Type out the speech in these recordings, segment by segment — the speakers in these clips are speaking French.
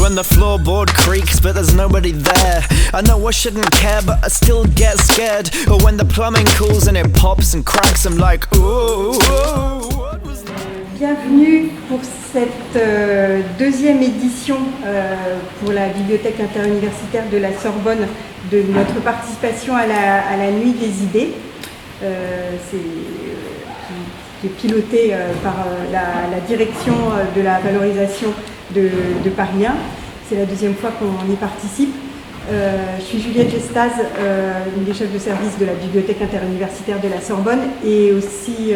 when the floorboard creaks but there's nobody there. I know I shouldn't care but I still get scared. Or when the plumbing cools and it pops and cracks, I'm like ooh. Bienvenue pour cette deuxième édition pour la Bibliothèque interuniversitaire de la Sorbonne de notre participation à la Nuit des idées, qui est pilotée par la direction de la valorisation de Paris 1. C'est la deuxième fois qu'on y participe. Je suis Juliette Gestaz, une des chefs de service de la Bibliothèque interuniversitaire de la Sorbonne, et aussi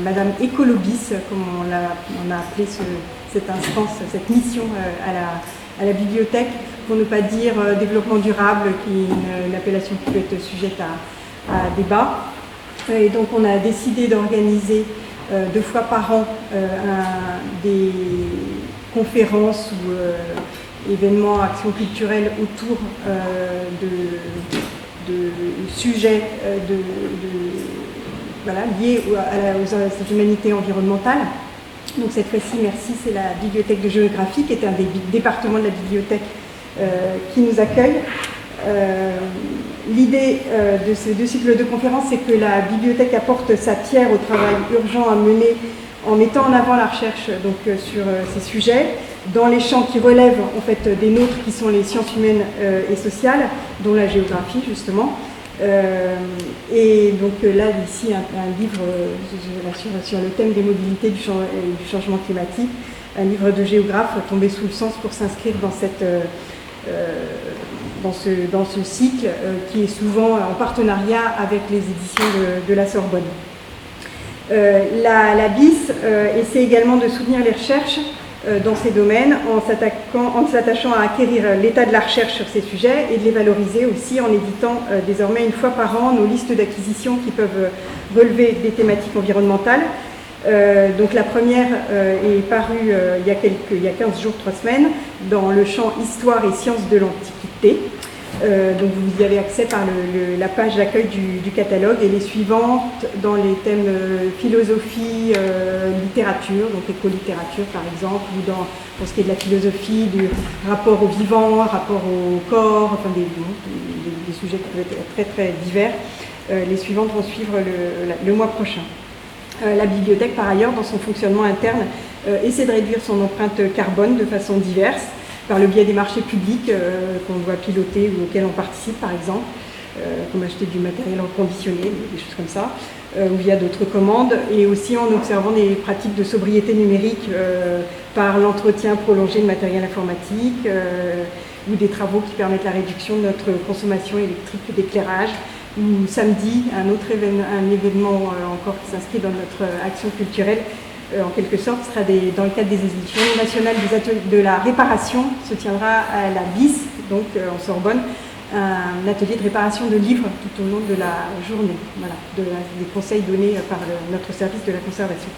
Madame Écolobis, comme on a appelé cette instance, cette mission à la bibliothèque, pour ne pas dire développement durable, qui est une appellation qui peut être sujette à débat. Et donc on a décidé d'organiser 2 fois par an des conférences ou événements, actions culturelles autour de sujets liés aux humanités environnementales. Donc cette fois-ci, merci, c'est la Bibliothèque de Géographie, qui est un des départements de la bibliothèque qui nous accueille. L'idée de ces 2 cycles de conférences, c'est que la bibliothèque apporte sa pierre au travail urgent à mener en mettant en avant la recherche sur ces sujets, dans les champs qui relèvent en fait des nôtres, qui sont les sciences humaines et sociales, dont la géographie justement. Et donc là, ici, un livre sur le thème des mobilités et du changement climatique, un livre de géographe tombé sous le sens pour s'inscrire dans ce cycle qui est souvent en partenariat avec les éditions de la Sorbonne. La BIS essaie également de soutenir les recherches dans ces domaines en s'attachant à acquérir l'état de la recherche sur ces sujets et de les valoriser aussi en éditant désormais 1 fois par an nos listes d'acquisitions qui peuvent relever des thématiques environnementales. Donc la première est parue il y a 15 jours, 3 semaines, dans le champ Histoire et sciences de l'Antiquité. Donc vous y avez accès par la page d'accueil du catalogue, et les suivantes dans les thèmes philosophie, littérature, donc éco-littérature par exemple, ou pour ce qui est de la philosophie, du rapport au vivant, rapport au corps, enfin des sujets qui peuvent être très très divers. Les suivantes vont suivre le mois prochain. La bibliothèque, par ailleurs, dans son fonctionnement interne, essaie de réduire son empreinte carbone de façon diverse, par le biais des marchés publics qu'on doit piloter ou auxquels on participe, par exemple, comme acheter du matériel reconditionné, des choses comme ça, ou via d'autres commandes, et aussi en observant des pratiques de sobriété numérique par l'entretien prolongé de matériel informatique ou des travaux qui permettent la réduction de notre consommation électrique d'éclairage. Ou samedi, un événement encore qui s'inscrit dans notre action culturelle, en quelque sorte, sera dans le cadre des éditions nationales de la réparation, se tiendra à la BIS, donc en Sorbonne, un atelier de réparation de livres tout au long de la journée, voilà, des conseils donnés par notre service de la conservation.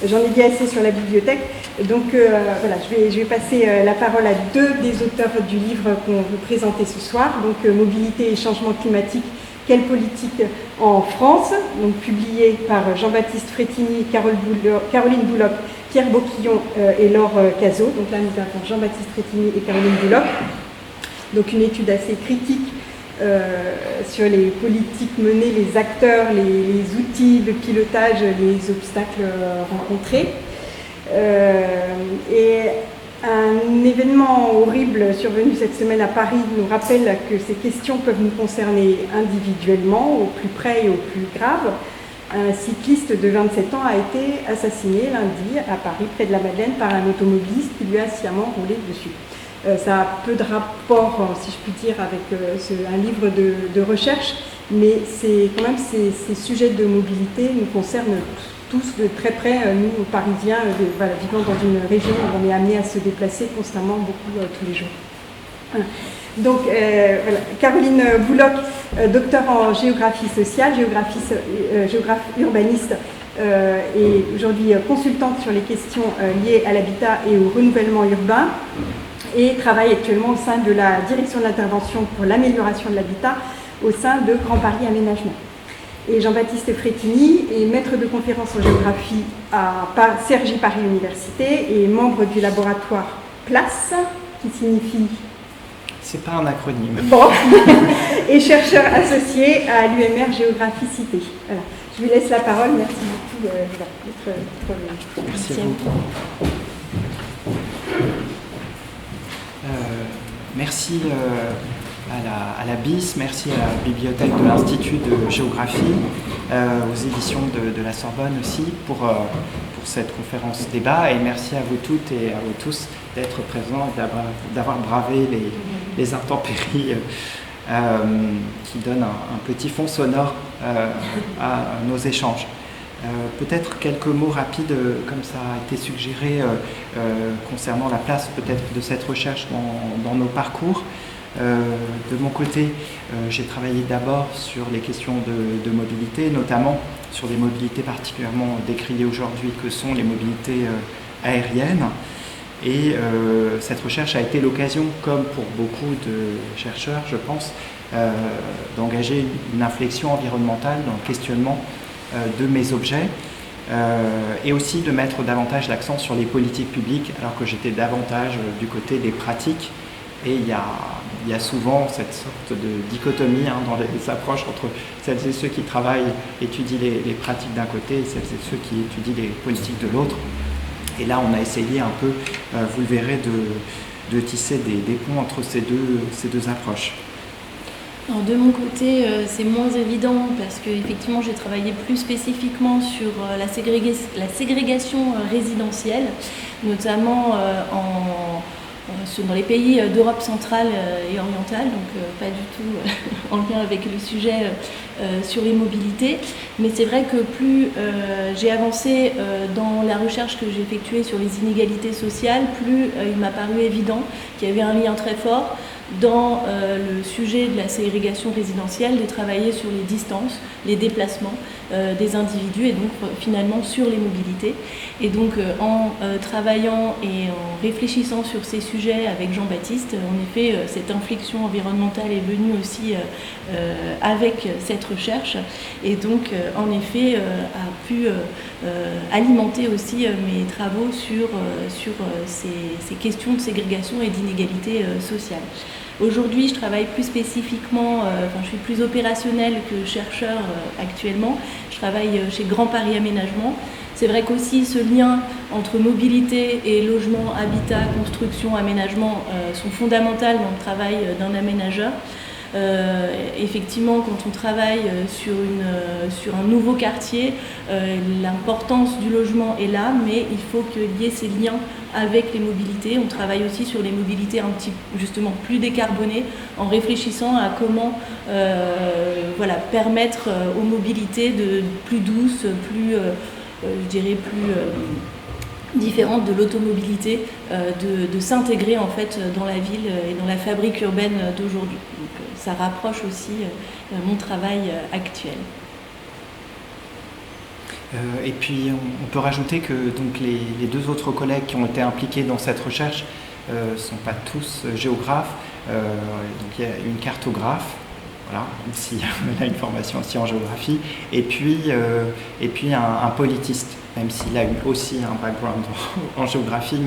J'en ai dit assez sur la bibliothèque, donc voilà, je vais passer la parole à 2 des auteurs du livre qu'on veut présenter ce soir, donc Mobilité et changement climatique, quelle politique en France, donc publié par Jean-Baptiste Frétini, Caroline Bouloc, Pierre Boquillon et Laure Cazot. Donc là, nous avons Jean-Baptiste Frétini et Caroline Bouloc. Donc une étude assez critique sur les politiques menées, les acteurs, les outils de pilotage, les obstacles rencontrés. Et un événement horrible survenu cette semaine à Paris nous rappelle que ces questions peuvent nous concerner individuellement, au plus près et au plus grave. Un cycliste de 27 ans a été assassiné lundi à Paris, près de la Madeleine, par un automobiliste qui lui a sciemment roulé dessus. Ça a peu de rapport, si je puis dire, avec un livre de recherche, mais quand même ces sujets de mobilité nous concernent tous de très près, nous, Parisiens, vivant dans une région où on est amené à se déplacer constamment, beaucoup tous les jours. Donc, voilà. Caroline Bouloc, docteur en géographie sociale, géographe urbaniste, et aujourd'hui consultante sur les questions liées à l'habitat et au renouvellement urbain, et travaille actuellement au sein de la direction d'intervention pour l'amélioration de l'habitat au sein de Grand Paris Aménagement. Et Jean-Baptiste Frétini est maître de conférence en géographie à Cergy Paris Université et membre du laboratoire PLACE, qui signifie... C'est pas un acronyme. Bon, et chercheur associé à l'UMR Géographie Cité. Voilà. Je vous laisse la parole. Merci beaucoup d'être venu. Merci à vous. Merci à la BIS, merci à la bibliothèque de l'Institut de Géographie, aux éditions de la Sorbonne aussi pour cette conférence débat, et merci à vous toutes et à vous tous d'être présents, d'avoir bravé les intempéries qui donnent un petit fond sonore à nos échanges. Peut-être quelques mots rapides, comme ça a été suggéré, concernant la place peut-être de cette recherche dans nos parcours. De mon côté, j'ai travaillé d'abord sur les questions de mobilité, notamment sur des mobilités particulièrement décriées aujourd'hui que sont les mobilités aériennes. Et cette recherche a été l'occasion, comme pour beaucoup de chercheurs, je pense, d'engager une inflexion environnementale dans le questionnement de mes objets, et aussi de mettre davantage l'accent sur les politiques publiques, alors que j'étais davantage du côté des pratiques. Et il y a souvent cette sorte de dichotomie dans les approches entre celles et ceux qui travaillent, étudient les pratiques d'un côté, et celles et ceux qui étudient les politiques de l'autre. Et là, on a essayé un peu, vous le verrez, de tisser des ponts entre ces deux approches. Alors de mon côté, c'est moins évident parce que effectivement, j'ai travaillé plus spécifiquement sur la ségrégation résidentielle, notamment dans les pays d'Europe centrale et orientale, donc pas du tout en lien avec le sujet sur les mobilités. Mais c'est vrai que plus j'ai avancé dans la recherche que j'ai effectuée sur les inégalités sociales, plus il m'a paru évident qu'il y avait un lien très fort dans le sujet de la ségrégation résidentielle, de travailler sur les distances, les déplacements des individus et donc finalement sur les mobilités. Et donc en travaillant et en réfléchissant sur ces sujets avec Jean-Baptiste, en effet cette inflexion environnementale est venue aussi avec cette recherche et donc en effet a pu alimenter aussi mes travaux sur ces questions de ségrégation et d'inégalité sociale. Aujourd'hui, je travaille plus spécifiquement, je suis plus opérationnelle que chercheur actuellement. Je travaille chez Grand Paris Aménagement. C'est vrai qu'aussi ce lien entre mobilité et logement, habitat, construction, aménagement sont fondamentaux dans le travail d'un aménageur. Effectivement, quand on travaille sur un nouveau quartier, l'importance du logement est là, mais il faut qu'il y ait ces liens avec les mobilités. On travaille aussi sur les mobilités justement plus décarbonées, en réfléchissant à comment permettre aux mobilités plus douces, plus différentes de l'automobilité, de s'intégrer en fait dans la ville et dans la fabrique urbaine d'aujourd'hui. Donc ça rapproche aussi mon travail actuel. Et puis on peut rajouter que donc, les deux autres collègues qui ont été impliqués dans cette recherche ne sont pas tous géographes. Donc il y a une cartographe, voilà, même si elle a une formation aussi en géographie, et puis un politiste, même s'il a eu aussi un background en géographie,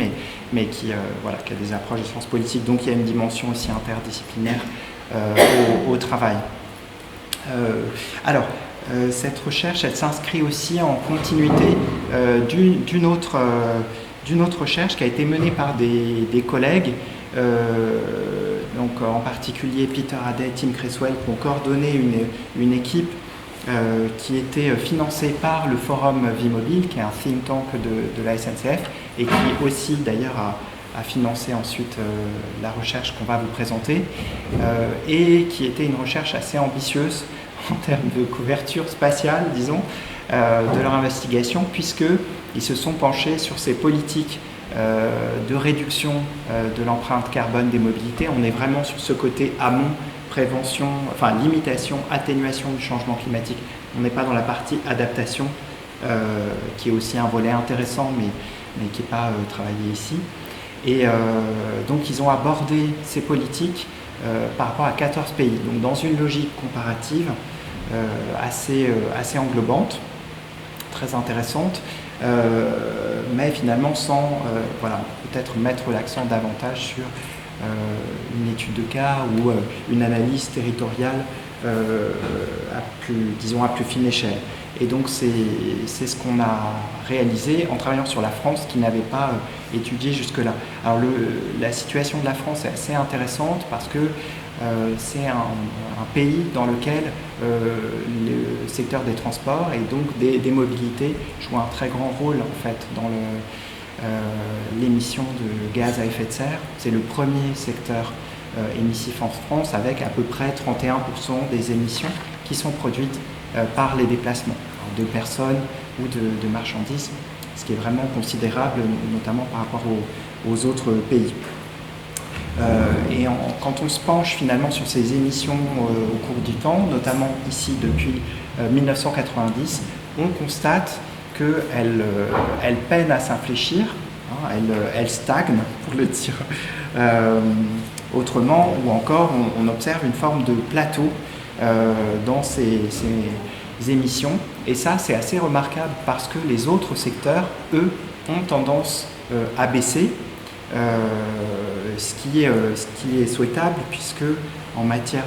mais qui a des approches de sciences politiques. Donc il y a une dimension aussi interdisciplinaire au travail. Cette recherche, elle s'inscrit aussi en continuité d'une autre recherche qui a été menée par des collègues, donc en particulier Peter Haddad, Tim Creswell, qui ont coordonné une équipe qui était financée par le Forum Vie Mobile, qui est un think tank de la SNCF, et qui aussi d'ailleurs a financé ensuite la recherche qu'on va vous présenter, et qui était une recherche assez ambitieuse en termes de couverture spatiale, disons, de leur investigation, puisqu'ils se sont penchés sur ces politiques de réduction de l'empreinte carbone des mobilités. On est vraiment sur ce côté amont, prévention, limitation, atténuation du changement climatique. On n'est pas dans la partie adaptation, qui est aussi un volet intéressant, mais qui n'est pas travaillé ici. Et donc ils ont abordé ces politiques par rapport à 14 pays, donc dans une logique comparative assez englobante, très intéressante, mais finalement sans peut-être mettre l'accent davantage sur une étude de cas ou une analyse territoriale à plus fine échelle. Et donc c'est ce qu'on a réalisé en travaillant sur la France qui n'avait pas étudié jusque-là. Alors la situation de la France est assez intéressante parce que c'est un pays dans lequel le secteur des transports et donc des mobilités joue un très grand rôle en fait dans l'émission de gaz à effet de serre. C'est le premier secteur émissif en France avec à peu près 31% des émissions qui sont produites par les déplacements de personnes ou de marchandises, ce qui est vraiment considérable, notamment par rapport aux autres pays. Quand on se penche finalement sur ces émissions au cours du temps, notamment ici depuis 1990, on constate qu'elles peinent à s'infléchir, hein, elles stagnent, pour le dire autrement, ou encore on observe une forme de plateau dans ces émissions. Et ça, c'est assez remarquable parce que les autres secteurs, eux, ont tendance à baisser, ce qui est souhaitable puisque en matière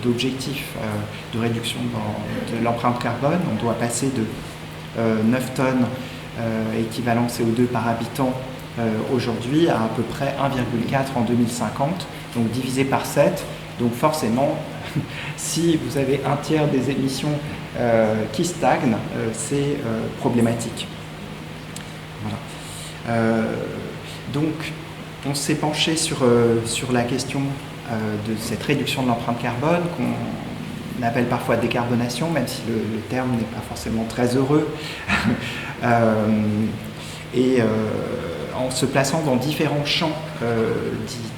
d'objectifs de réduction de l'empreinte carbone, on doit passer de 9 tonnes équivalent CO2 par habitant aujourd'hui à peu près 1,4 en 2050, donc divisé par 7. Donc forcément, si vous avez un tiers des émissions qui stagnent, c'est problématique. Voilà. Donc on s'est penché sur la question de cette réduction de l'empreinte carbone qu'on appelle parfois décarbonation, même si le terme n'est pas forcément très heureux. En se plaçant dans différents champs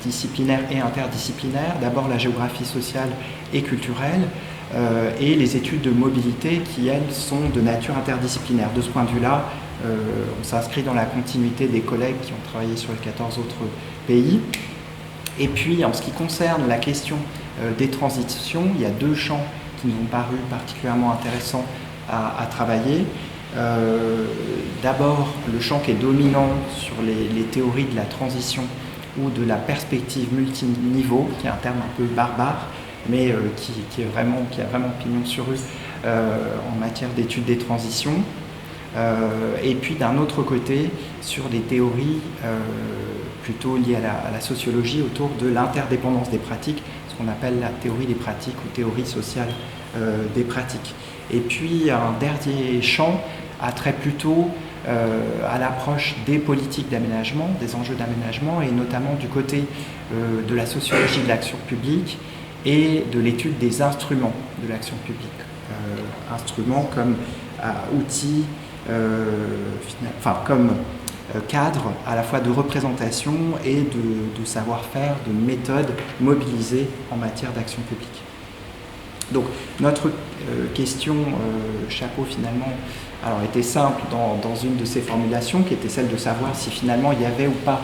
disciplinaires et interdisciplinaires, d'abord la géographie sociale et culturelle, et les études de mobilité qui, elles, sont de nature interdisciplinaire. De ce point de vue-là, on s'inscrit dans la continuité des collègues qui ont travaillé sur les 14 autres pays. Et puis, en ce qui concerne la question des transitions, il y a deux champs qui nous ont paru particulièrement intéressants à travailler. D'abord, le champ qui est dominant sur les théories de la transition ou de la perspective multiniveau, qui est un terme un peu barbare, mais qui a vraiment pignon sur rue en matière d'études des transitions. Et puis d'un autre côté, sur des théories plutôt liées à la sociologie autour de l'interdépendance des pratiques, ce qu'on appelle la théorie des pratiques ou théorie sociale des pratiques. Et puis un dernier champ a trait plutôt à l'approche des politiques d'aménagement, des enjeux d'aménagement, et notamment du côté de la sociologie de l'action publique et de l'étude des instruments de l'action publique. Instruments comme outils, comme cadre à la fois de représentation et de savoir-faire, de méthodes mobilisées en matière d'action publique. Donc notre question chapeau finalement était simple dans une de ces formulations qui était celle de savoir si finalement il y avait ou pas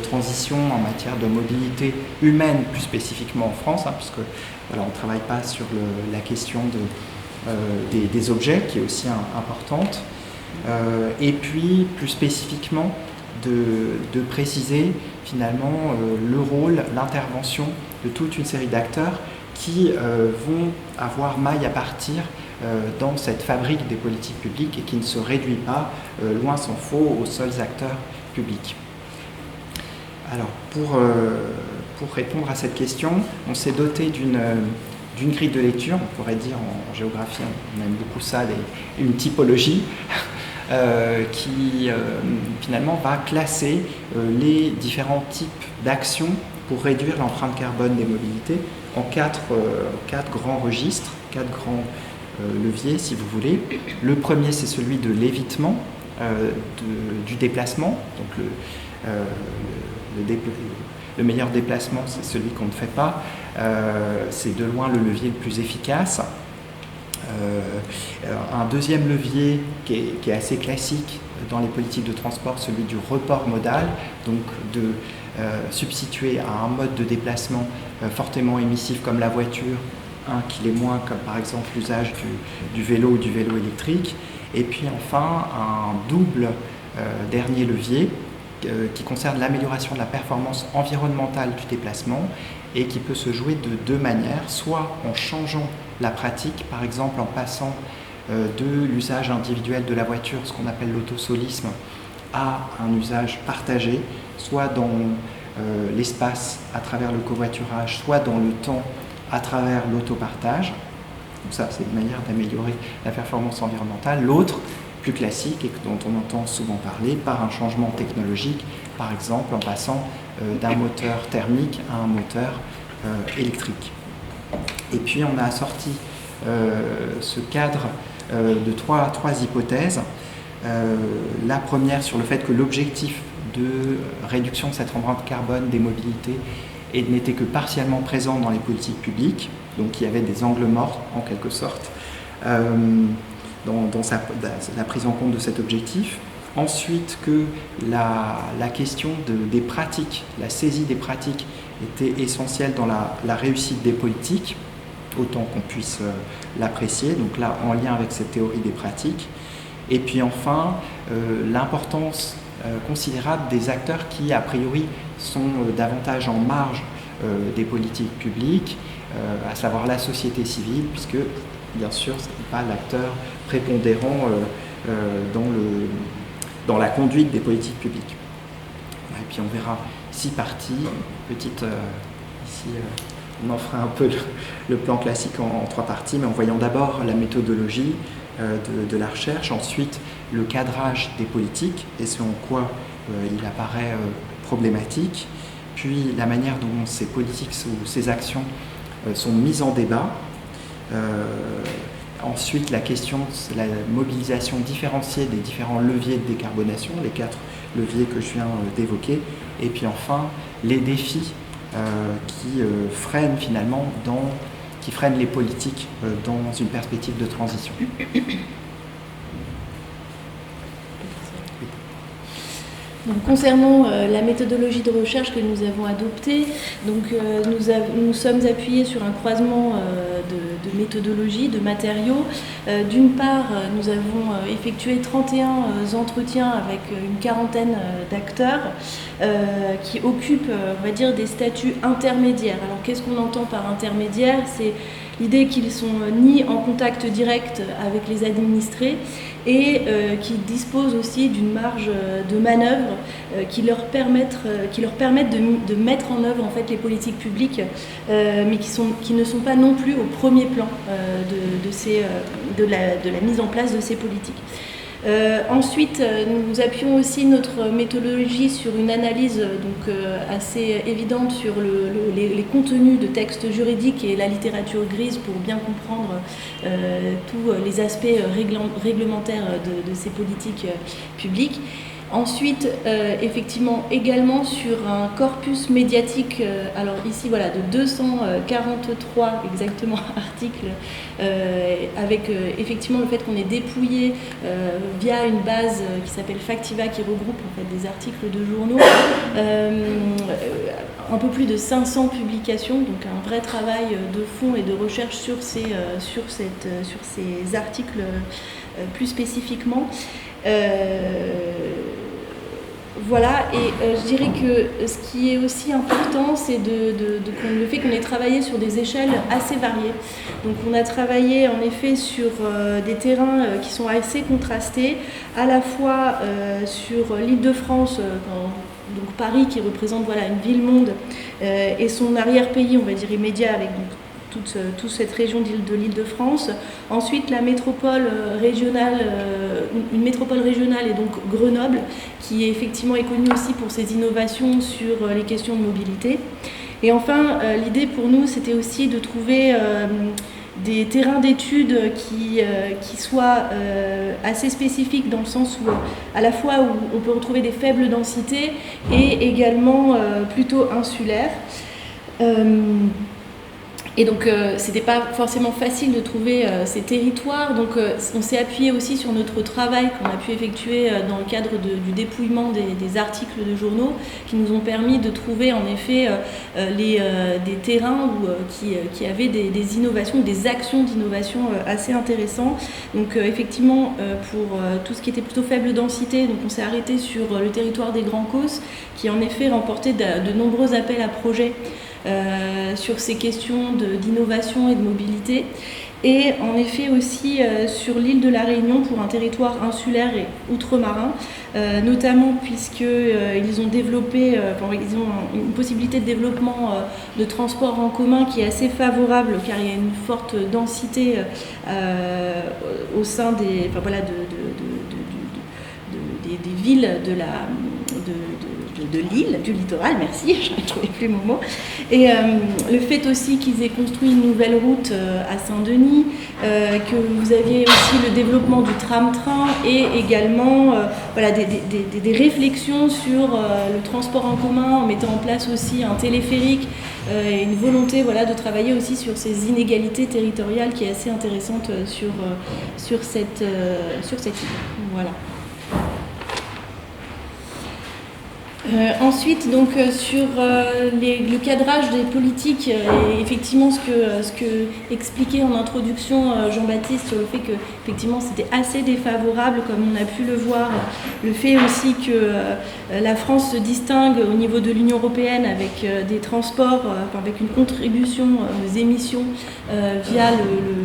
transition en matière de mobilité humaine plus spécifiquement en France, puisque on ne travaille pas sur la question des objets qui est aussi importante, et puis plus spécifiquement de préciser finalement le rôle, l'intervention de toute une série d'acteurs qui vont avoir maille à partir dans cette fabrique des politiques publiques et qui ne se réduit pas, loin s'en faut, aux seuls acteurs publics. Alors, pour répondre à cette question, on s'est doté d'une grille de lecture, on pourrait dire en géographie, on aime beaucoup ça, une typologie, qui finalement va classer les différents types d'actions pour réduire l'empreinte carbone des mobilités en quatre grands registres, quatre grands leviers si vous voulez. Le premier, c'est celui de l'évitement du déplacement. Donc le meilleur déplacement, c'est celui qu'on ne fait pas. C'est de loin le levier le plus efficace. Un deuxième levier qui est assez classique dans les politiques de transport, celui du report modal, donc de substituer à un mode de déplacement fortement émissif comme la voiture, un qui l'est moins, comme par exemple l'usage du vélo ou du vélo électrique. Et puis enfin, un double dernier levier qui concerne l'amélioration de la performance environnementale du déplacement et qui peut se jouer de deux manières, soit en changeant la pratique, par exemple en passant de l'usage individuel de la voiture, ce qu'on appelle l'autosolisme, à un usage partagé, soit dans l'espace à travers le covoiturage, soit dans le temps à travers l'autopartage. Donc ça, c'est une manière d'améliorer la performance environnementale. L'autre, plus classique et dont on entend souvent parler, par un changement technologique, par exemple en passant d'un moteur thermique à un moteur électrique. Et puis on a sorti ce cadre de trois hypothèses. La première sur le fait que l'objectif de réduction de cette empreinte carbone des mobilités n'était que partiellement présent dans les politiques publiques, donc il y avait des angles morts en quelque sorte dans la prise en compte de cet objectif. Ensuite, que la question des pratiques, la saisie des pratiques était essentielle dans la réussite des politiques, autant qu'on puisse l'apprécier, donc là en lien avec cette théorie des pratiques. Et puis enfin, l'importance considérable des acteurs qui, a priori, sont davantage en marge des politiques publiques, à savoir la société civile, puisque, bien sûr, ce n'est pas l'acteur prépondérant dans la conduite des politiques publiques. Et puis on verra 6 parties, petite, ici on en fera un peu le plan classique en 3 parties, mais en voyant d'abord la méthodologie de la recherche, ensuite le cadrage des politiques et ce en quoi il apparaît problématique, puis la manière dont ces politiques ou ces actions sont mises en débat, ensuite la question de la mobilisation différenciée des différents leviers de décarbonation, les 4 leviers que je viens d'évoquer, et puis enfin les défis qui freinent finalement qui freinent les politiques dans une perspective de transition. Donc, concernant la méthodologie de recherche que nous avons adoptée, donc, nous sommes appuyés sur un croisement de méthodologies, de matériaux. D'une part, nous avons effectué 31 entretiens avec une quarantaine d'acteurs qui occupent, on va dire, des statuts intermédiaires. Alors, qu'est-ce qu'on entend par intermédiaire ? C'est l'idée qu'ils ne sont ni en contact direct avec les administrés et qui disposent aussi d'une marge de manœuvre qui leur permettent de mettre en œuvre en fait, les politiques publiques, mais qui ne sont pas non plus au premier plan de la mise en place de ces politiques. Ensuite, nous appuyons aussi notre méthodologie sur une analyse assez évidente sur les contenus de textes juridiques et la littérature grise pour bien comprendre tous les aspects réglementaires de ces politiques publiques. Ensuite, effectivement, également sur un corpus médiatique, alors ici, voilà, de 243 exactement articles, avec effectivement le fait qu'on est dépouillé via une base qui s'appelle Factiva, qui regroupe en fait des articles de journaux, un peu plus de 500 publications, donc un vrai travail de fond et de recherche sur ces articles plus spécifiquement. Voilà, et je dirais que ce qui est aussi important, c'est le fait qu'on ait travaillé sur des échelles assez variées. Donc on a travaillé en effet sur des terrains qui sont assez contrastés, à la fois sur l'Île-de-France, donc Paris qui représente voilà, une ville-monde, et son arrière-pays, on va dire immédiat, avec donc, toute cette région de l'Île-de-France. Ensuite, la métropole régionale, une métropole régionale est donc Grenoble, qui effectivement est connue aussi pour ses innovations sur les questions de mobilité. Et enfin, l'idée pour nous, c'était aussi de trouver des terrains d'études qui soient assez spécifiques dans le sens où, à la fois où on peut retrouver des faibles densités et également plutôt insulaires. Et donc, c'était pas forcément facile de trouver ces territoires. Donc, on s'est appuyé aussi sur notre travail qu'on a pu effectuer dans le cadre du dépouillement des articles de journaux, qui nous ont permis de trouver en effet des terrains qui avaient des innovations, des actions d'innovation assez intéressantes. Donc, effectivement, pour tout ce qui était plutôt faible densité, donc on s'est arrêté sur le territoire des Grands Causses, qui en effet remportait de nombreux appels à projets sur ces questions d'innovation et de mobilité, et en effet aussi sur l'île de la Réunion pour un territoire insulaire et outre-marin, notamment puisqu'ils ont développé, ils ont une possibilité de développement de transport en commun qui est assez favorable, car il y a une forte densité au sein des villes de l'île, du littoral, merci, je ne trouvais plus mon mot. Et le fait aussi qu'ils aient construit une nouvelle route à Saint-Denis, que vous aviez aussi le développement du tram-train et également des réflexions sur le transport en commun en mettant en place aussi un téléphérique et une volonté de travailler aussi sur ces inégalités territoriales qui est assez intéressante sur cette île. Voilà. Ensuite, donc sur le cadrage des politiques, et effectivement ce que expliquait en introduction Jean-Baptiste sur le fait que effectivement c'était assez défavorable, comme on a pu le voir, le fait aussi que la France se distingue au niveau de l'Union européenne avec des transports, avec une contribution aux émissions via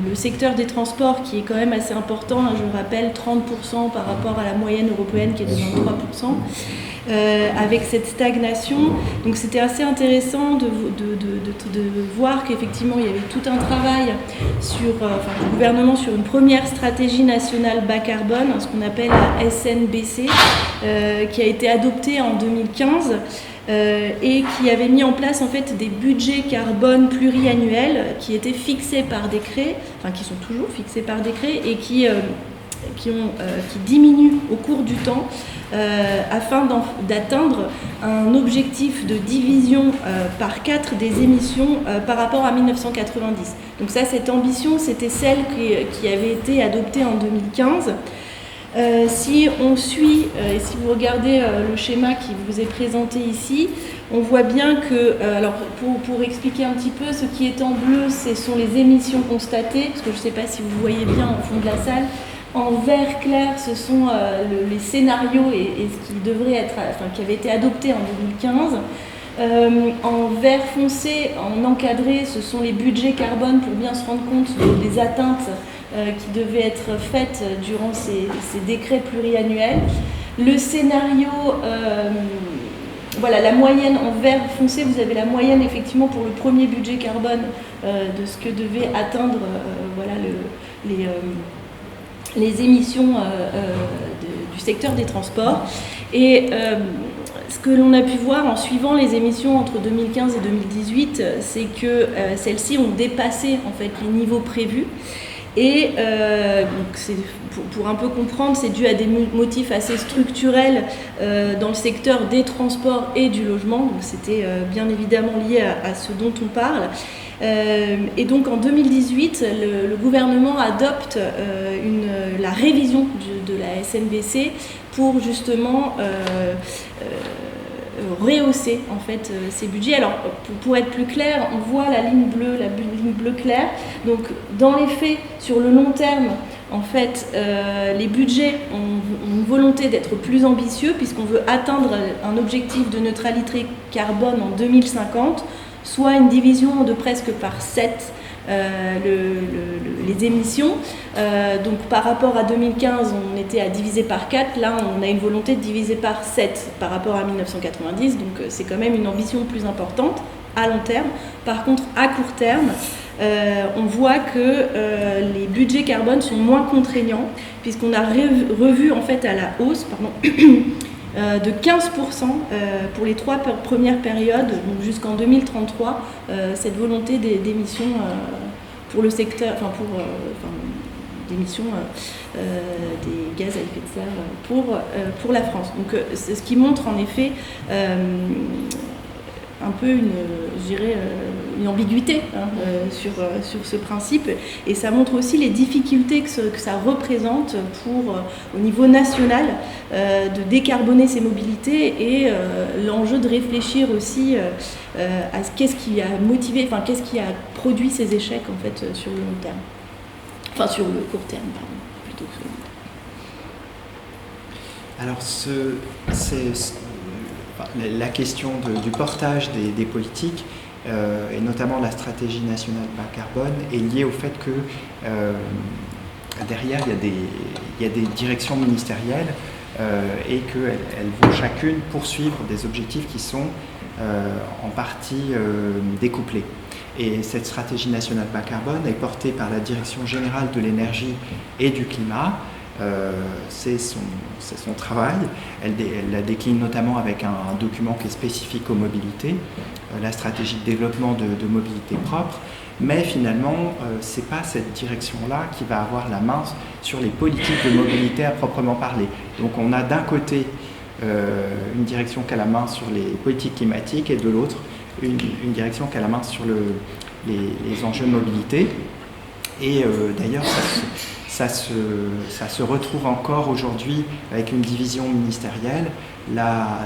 le secteur des transports qui est quand même assez important, hein, je rappelle 30% par rapport à la moyenne européenne qui est de 23%. Avec cette stagnation. Donc c'était assez intéressant de voir qu'effectivement il y avait tout un travail du gouvernement sur une première stratégie nationale bas carbone, ce qu'on appelle la SNBC, qui a été adoptée en 2015 et qui avait mis en place en fait des budgets carbone pluriannuels qui étaient fixés par décret, qui sont toujours fixés par décret et qui diminuent au cours du temps afin d'atteindre un objectif de division par 4 des émissions par rapport à 1990. Donc ça, cette ambition, c'était celle qui avait été adoptée en 2015. Si on suit, et si vous regardez le schéma qui vous est présenté ici, on voit bien que, alors pour expliquer un petit peu, ce qui est en bleu, ce sont les émissions constatées, parce que je ne sais pas si vous voyez bien au fond de la salle. En vert clair, ce sont les scénarios et ce qui devrait être, qui avait été adopté en 2015. En vert foncé, en encadré, ce sont les budgets carbone pour bien se rendre compte des atteintes qui devaient être faites durant ces décrets pluriannuels. Le scénario, la moyenne en vert foncé, vous avez la moyenne effectivement pour le premier budget carbone de ce que devait atteindre les émissions du secteur des transports. Et ce que l'on a pu voir en suivant les émissions entre 2015 et 2018, c'est que celles-ci ont dépassé en fait les niveaux prévus. Et donc pour un peu comprendre, c'est dû à des motifs assez structurels dans le secteur des transports et du logement. Donc c'était bien évidemment lié à ce dont on parle. Et donc en 2018, le gouvernement adopte la révision de la SNBC pour justement rehausser en fait ces budgets. Alors pour être plus clair, on voit la ligne bleue claire. Donc dans les faits, sur le long terme, en fait, les budgets ont une volonté d'être plus ambitieux puisqu'on veut atteindre un objectif de neutralité carbone en 2050, soit une division de presque par 7 les émissions. Donc par rapport à 2015, on était à diviser par 4. Là, on a une volonté de diviser par 7 par rapport à 1990. Donc c'est quand même une ambition plus importante à long terme. Par contre, à court terme, on voit que les budgets carbone sont moins contraignants puisqu'on a revu en fait à la hausse, de 15% pour les 3 premières périodes, donc jusqu'en 2033, cette volonté d'émissions pour le secteur, d'émissions des gaz à effet de serre pour la France. Donc c'est ce qui montre en effet un peu une ambiguïté sur ce principe, et ça montre aussi les difficultés que ça représente au niveau national de décarboner ces mobilités, et l'enjeu de réfléchir aussi à qu'est-ce qui a motivé, qu'est-ce qui a produit ces échecs en fait sur le long terme, sur le court terme plutôt que sur le long terme. Alors la question du portage des politiques, et notamment la stratégie nationale bas carbone, est liée au fait que derrière il y a des directions ministérielles et qu'elles vont chacune poursuivre des objectifs qui sont en partie découplés. Et cette stratégie nationale bas carbone est portée par la Direction générale de l'énergie et du climat. C'est son travail. Elle la décline notamment avec un document qui est spécifique aux mobilités, la stratégie de développement de mobilité propre. Mais finalement, ce n'est pas cette direction-là qui va avoir la main sur les politiques de mobilité à proprement parler. Donc on a d'un côté une direction qui a la main sur les politiques climatiques, et de l'autre une direction qui a la main sur les enjeux de mobilité. Et d'ailleurs, ça se retrouve encore aujourd'hui avec une division ministérielle. La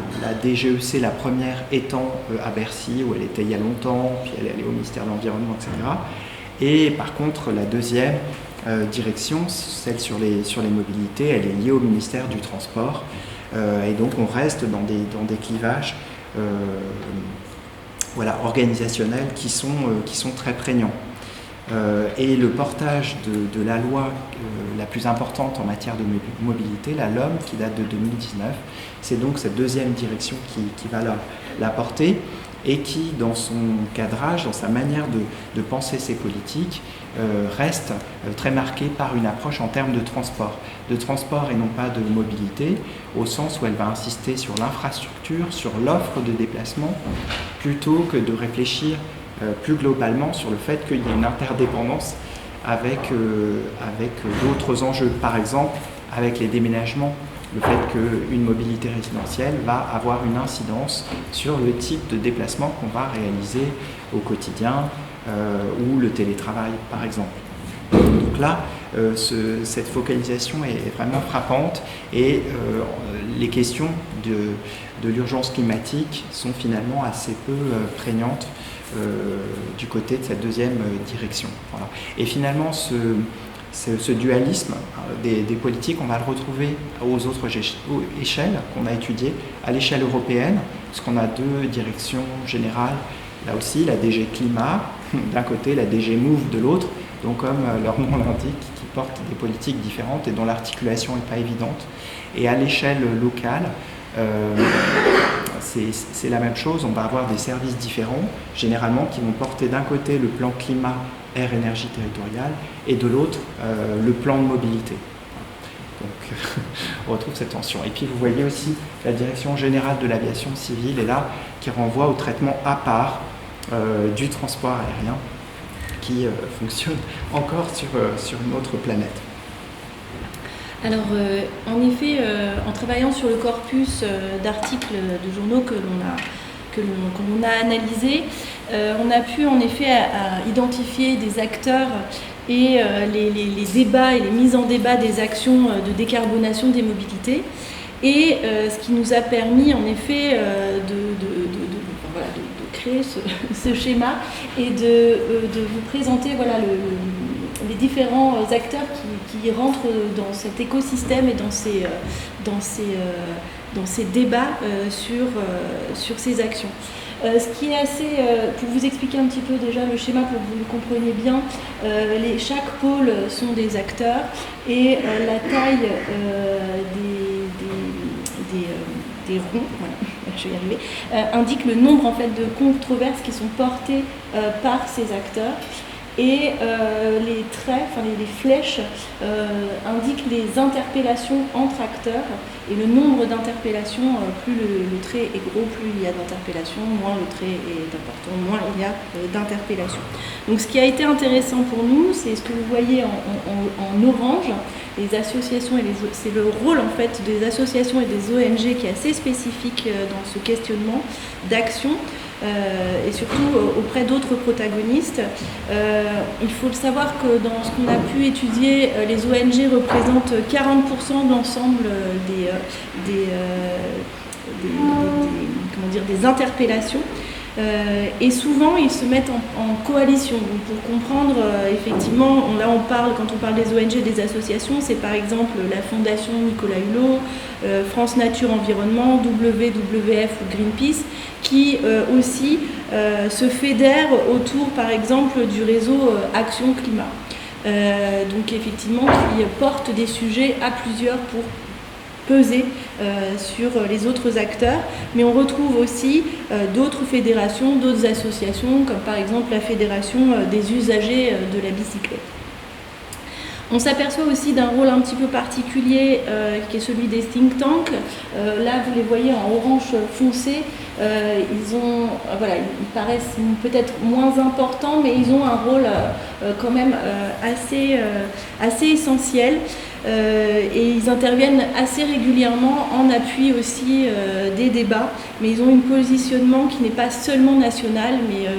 DGEC, la première étant à Bercy, où elle était il y a longtemps, puis elle est allée au ministère de l'Environnement, etc. Et par contre, la deuxième direction, celle sur les mobilités, elle est liée au ministère du Transport. Et donc on reste dans des clivages organisationnels qui sont très prégnants. Et le portage de la loi la plus importante en matière de mobilité, la LOM, qui date de 2019, c'est donc cette deuxième direction qui va la porter, et qui, dans son cadrage, dans sa manière de penser ses politiques, reste très marquée par une approche en termes de transport et non pas de mobilité, au sens où elle va insister sur l'infrastructure, sur l'offre de déplacement, plutôt que de réfléchir plus globalement sur le fait qu'il y a une interdépendance avec d'autres enjeux. Par exemple, avec les déménagements, le fait qu'une mobilité résidentielle va avoir une incidence sur le type de déplacement qu'on va réaliser au quotidien, ou le télétravail, par exemple. Donc là, cette focalisation est vraiment frappante, et les questions de l'urgence climatique sont finalement assez peu prégnantes du côté de cette deuxième direction. Voilà. Et finalement, ce dualisme des politiques, on va le retrouver aux autres échelles qu'on a étudiées, à l'échelle européenne, puisqu'on a deux directions générales, là aussi, la DG Climat d'un côté, la DG Move de l'autre, donc comme leur nom l'indique, qui portent des politiques différentes et dont l'articulation n'est pas évidente. Et à l'échelle locale, c'est la même chose, on va avoir des services différents, généralement qui vont porter d'un côté le plan climat, air, énergie territoriale, et de l'autre le plan de mobilité. Donc on retrouve cette tension. Et puis vous voyez aussi la Direction générale de l'aviation civile est là, qui renvoie au traitement à part du transport aérien, qui fonctionne encore sur une autre planète. Alors, en effet, en travaillant sur le corpus d'articles de journaux que l'on a analysés, on a pu en effet identifier des acteurs et les débats et les mises en débat des actions de décarbonation des mobilités. Et ce qui nous a permis en effet de créer ce schéma et de vous présenter les différents acteurs qui rentrent dans cet écosystème et dans ces débats sur ces actions. Ce qui est assez, pour vous expliquer un petit peu déjà le schéma pour que vous le compreniez bien, chaque pôle sont des acteurs, et la taille des ronds, voilà, je vais y arriver, indique le nombre en fait de controverses qui sont portées par ces acteurs. Et les traits, les flèches indiquent les interpellations entre acteurs, et le nombre d'interpellations, plus le trait est gros, plus il y a d'interpellations, moins le trait est important, moins il y a d'interpellations. Donc ce qui a été intéressant pour nous, c'est ce que vous voyez en orange, les associations, et c'est le rôle en fait des associations et des ONG qui est assez spécifique dans ce questionnement d'action. et surtout auprès d'autres protagonistes. Il faut le savoir que dans ce qu'on a pu étudier, les ONG représentent 40% de l'ensemble des interpellations. Et souvent ils se mettent en coalition. Donc pour comprendre, effectivement, là quand on parle des ONG, des associations, c'est par exemple la Fondation Nicolas Hulot, France Nature Environnement, WWF ou Greenpeace, qui aussi se fédèrent autour par exemple du réseau Action Climat. Donc effectivement qui portent des sujets à plusieurs pour peser sur les autres acteurs, mais on retrouve aussi d'autres fédérations, d'autres associations, comme par exemple la Fédération des usagers de la bicyclette. On s'aperçoit aussi d'un rôle un petit peu particulier qui est celui des think tanks. Là, vous les voyez en orange foncé. Ils paraissent peut-être moins importants, mais ils ont un rôle quand même assez essentiel. Et ils interviennent assez régulièrement en appui aussi des débats, mais ils ont un positionnement qui n'est pas seulement national, mais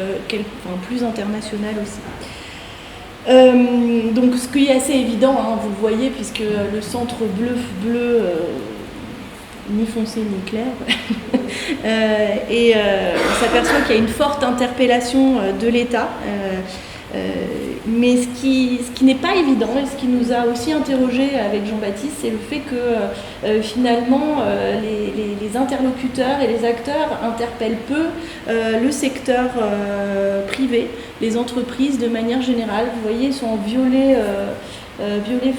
plus international aussi. Donc ce qui est assez évident, vous le voyez, puisque le centre bleu ni foncé ni clair, et on s'aperçoit qu'il y a une forte interpellation de l'État. Mais ce qui n'est pas évident et ce qui nous a aussi interrogé avec Jean-Baptiste, c'est le fait que finalement les interlocuteurs et les acteurs interpellent peu le secteur privé, les entreprises de manière générale. Vous voyez, ils sont en violet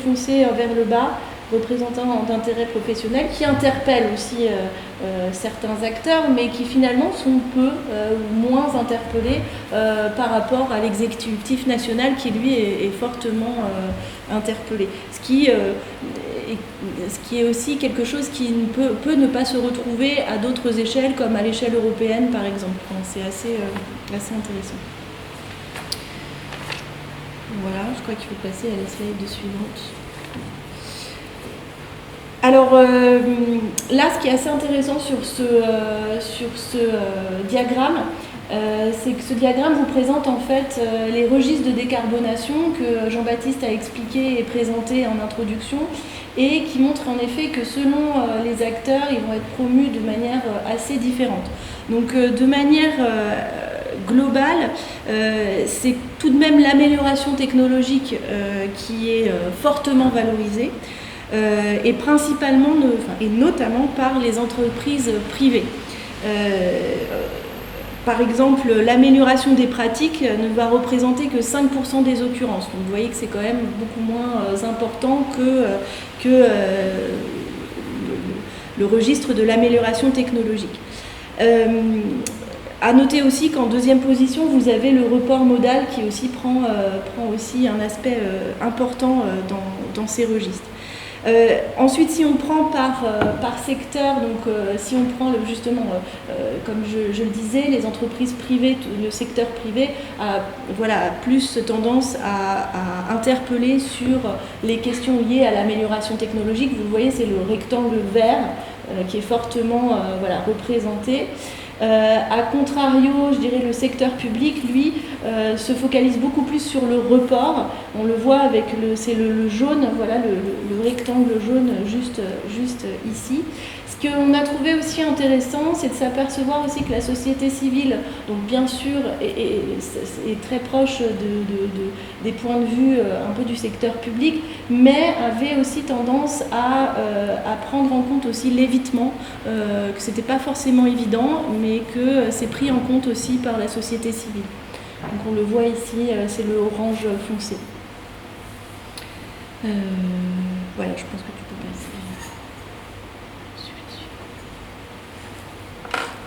foncé vers le bas, représentants d'intérêt professionnel, qui interpellent aussi certains acteurs, mais qui finalement sont peu ou moins interpellés par rapport à l'exécutif national qui lui est fortement interpellé. Ce qui est aussi quelque chose qui peut ne pas se retrouver à d'autres échelles, comme à l'échelle européenne par exemple. C'est assez intéressant. Voilà, je crois qu'il faut passer à la slide suivante. Alors là, ce qui est assez intéressant sur ce diagramme, c'est que ce diagramme vous présente en fait les registres de décarbonation que Jean-Baptiste a expliqué et présenté en introduction, et qui montre en effet que selon les acteurs, ils vont être promus de manière assez différente. Donc de manière globale, c'est tout de même l'amélioration technologique qui est fortement valorisée. Et principalement, et notamment par les entreprises privées. Par exemple, l'amélioration des pratiques ne va représenter que 5% des occurrences. Donc vous voyez que c'est quand même beaucoup moins important que le registre de l'amélioration technologique. À noter aussi qu'en deuxième position, vous avez le report modal qui aussi prend aussi un aspect important dans ces registres. Ensuite, si on prend par secteur, donc si on prend justement, comme je le disais, les entreprises privées, le secteur privé a plus tendance à interpeller sur les questions liées à l'amélioration technologique. Vous le voyez, c'est le rectangle vert qui est fortement représenté. A contrario, je dirais, le secteur public, lui, se focalise beaucoup plus sur le report. On le voit avec le jaune, voilà, le rectangle jaune juste ici. Ce qu'on a trouvé aussi intéressant, c'est de s'apercevoir aussi que la société civile, donc bien sûr, est très proche des points de vue un peu du secteur public, mais avait aussi tendance à prendre en compte aussi l'évitement, que c'était pas forcément évident, mais que c'est pris en compte aussi par la société civile. Donc on le voit ici, c'est le orange foncé. Voilà, je pense que tu peux passer.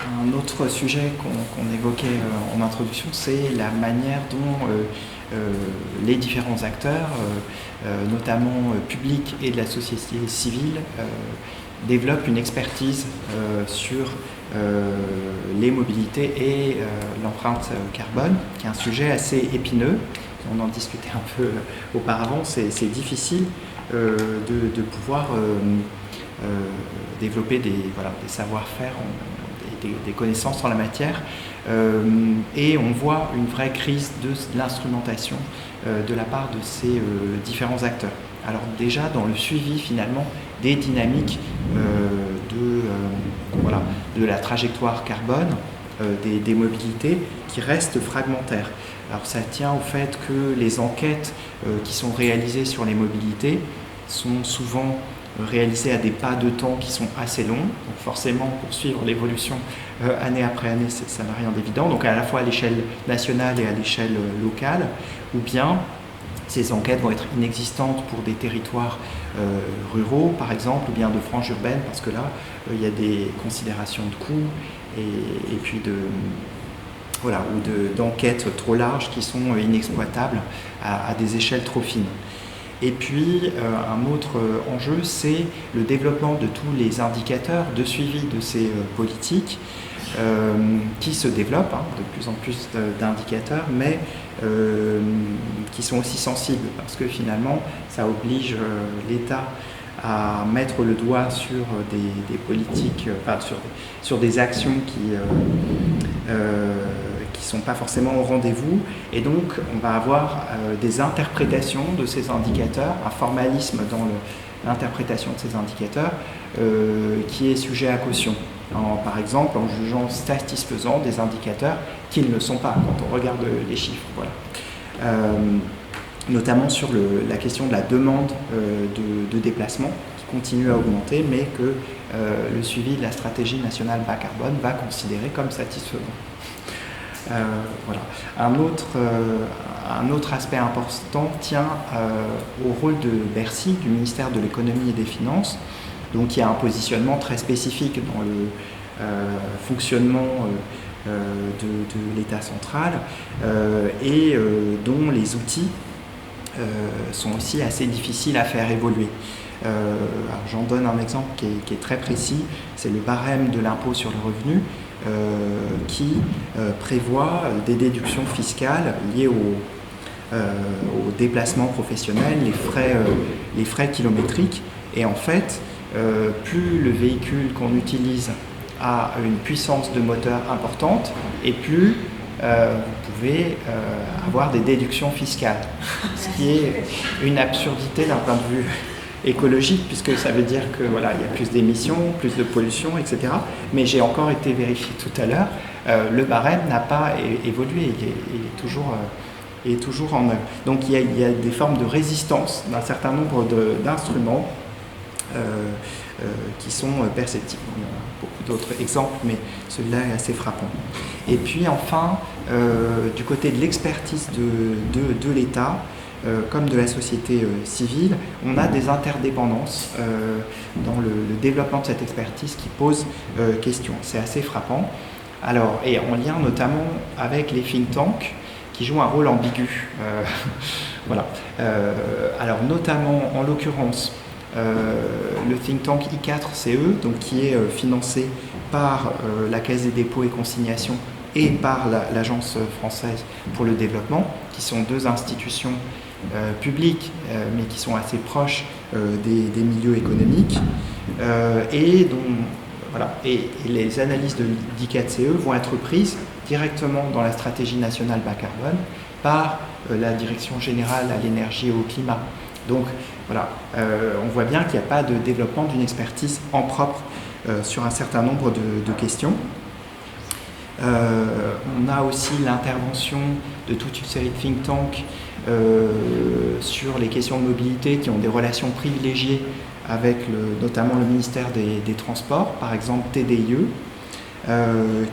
Un autre sujet qu'on évoquait en introduction, c'est la manière dont les différents acteurs, notamment publics et de la société civile, développent une expertise sur les mobilités et l'empreinte carbone, qui est un sujet assez épineux. On en discutait un peu auparavant, c'est difficile de pouvoir développer des savoir-faire, des des connaissances en la matière. Et on voit une vraie crise de l'instrumentation de la part de ces différents acteurs. Alors déjà dans le suivi finalement des dynamiques de la trajectoire carbone, des mobilités qui restent fragmentaires. Alors ça tient au fait que les enquêtes qui sont réalisées sur les mobilités sont souvent réalisées à des pas de temps qui sont assez longs. Donc forcément, pour suivre l'évolution année après année, ça n'a rien d'évident. Donc à la fois à l'échelle nationale et à l'échelle locale, ou bien ces enquêtes vont être inexistantes pour des territoires ruraux, par exemple, ou bien de franges urbaines, parce que là, il y a des considérations de coûts et puis ou d'enquêtes trop larges qui sont inexploitables à des échelles trop fines. Et puis, un autre enjeu, c'est le développement de tous les indicateurs de suivi de ces politiques qui se développent, de plus en plus d'indicateurs, mais qui sont aussi sensibles, parce que finalement, ça oblige l'État à mettre le doigt sur des politiques, sur des actions qui sont pas forcément au rendez-vous, et donc on va avoir des interprétations de ces indicateurs, un formalisme dans l'interprétation de ces indicateurs qui est sujet à caution. Par exemple, en jugeant satisfaisants des indicateurs qu'ils ne sont pas quand on regarde les chiffres. Voilà. Notamment sur la question de la demande de déplacement qui continue à augmenter, mais que le suivi de la stratégie nationale bas carbone va considérer comme satisfaisant. Voilà. Un autre aspect important tient au rôle de Bercy, du ministère de l'économie et des finances, donc il y a un positionnement très spécifique dans le fonctionnement de l'État central et dont les outils sont aussi assez difficiles à faire évoluer. Alors j'en donne un exemple qui est très précis, c'est le barème de l'impôt sur le revenu qui prévoit des déductions fiscales liées au déplacement professionnel, les frais kilométriques. Et en fait, plus le véhicule qu'on utilise a une puissance de moteur importante, et plus vous pouvez avoir des déductions fiscales. Ce qui est une absurdité d'un point de vue écologique, puisque ça veut dire que voilà, il y a plus d'émissions, plus de pollution, etc. Mais j'ai encore été vérifié tout à l'heure, le barème n'a pas évolué, il est toujours en œuvre. Donc il y a des formes de résistance d'un certain nombre d'instruments qui sont perceptibles. Il y a beaucoup d'autres exemples, mais celui-là est assez frappant. Et puis enfin, du côté de l'expertise de l'État, comme de la société civile, on a des interdépendances dans le développement de cette expertise qui posent question. C'est assez frappant. Alors, et en lien notamment avec les think tanks qui jouent un rôle ambigu. Voilà. Alors notamment, en l'occurrence, le think tank I4CE, donc qui est financé par la Caisse des dépôts et consignations et par l'Agence française pour le développement, qui sont deux institutions publiques, mais qui sont assez proches des milieux économiques, et les analyses de l'I4CE vont être prises directement dans la stratégie nationale bas carbone par la Direction générale à l'énergie et au climat. Donc voilà, on voit bien qu'il n'y a pas de développement d'une expertise en propre sur un certain nombre de questions. On a aussi l'intervention de toute une série de think tanks sur les questions de mobilité qui ont des relations privilégiées avec notamment le ministère des Transports, par exemple TDIE,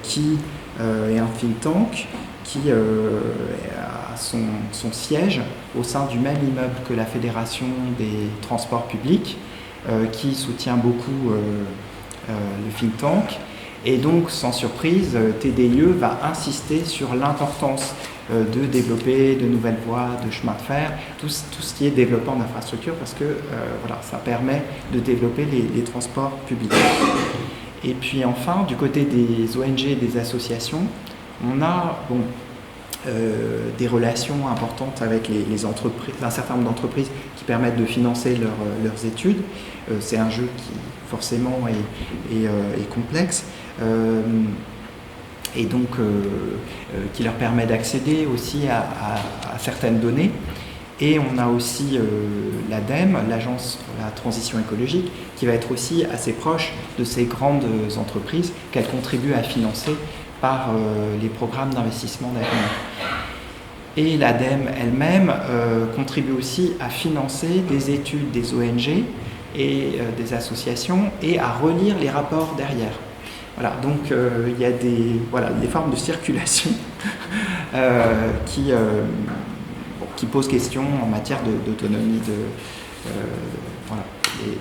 qui est un think tank qui a son siège au sein du même immeuble que la Fédération des transports publics, qui soutient beaucoup le think tank. Et donc, sans surprise, TDIE va insister sur l'importance de développer de nouvelles voies, de chemins de fer, tout ce qui est développement d'infrastructures, parce que voilà, ça permet de développer les transports publics. Et puis enfin, du côté des ONG et des associations, on a des relations importantes avec les entreprises, un certain nombre d'entreprises qui permettent de financer leurs études. C'est un jeu qui forcément est complexe. et donc qui leur permet d'accéder aussi à certaines données. Et on a aussi l'ADEME, l'Agence pour la transition écologique, qui va être aussi assez proche de ces grandes entreprises qu'elle contribue à financer par les programmes d'investissement d'avenir. Et l'ADEME elle-même contribue aussi à financer des études des ONG et des associations et à relire les rapports derrière. Voilà, donc il y a des formes de circulation qui posent question en matière d'autonomie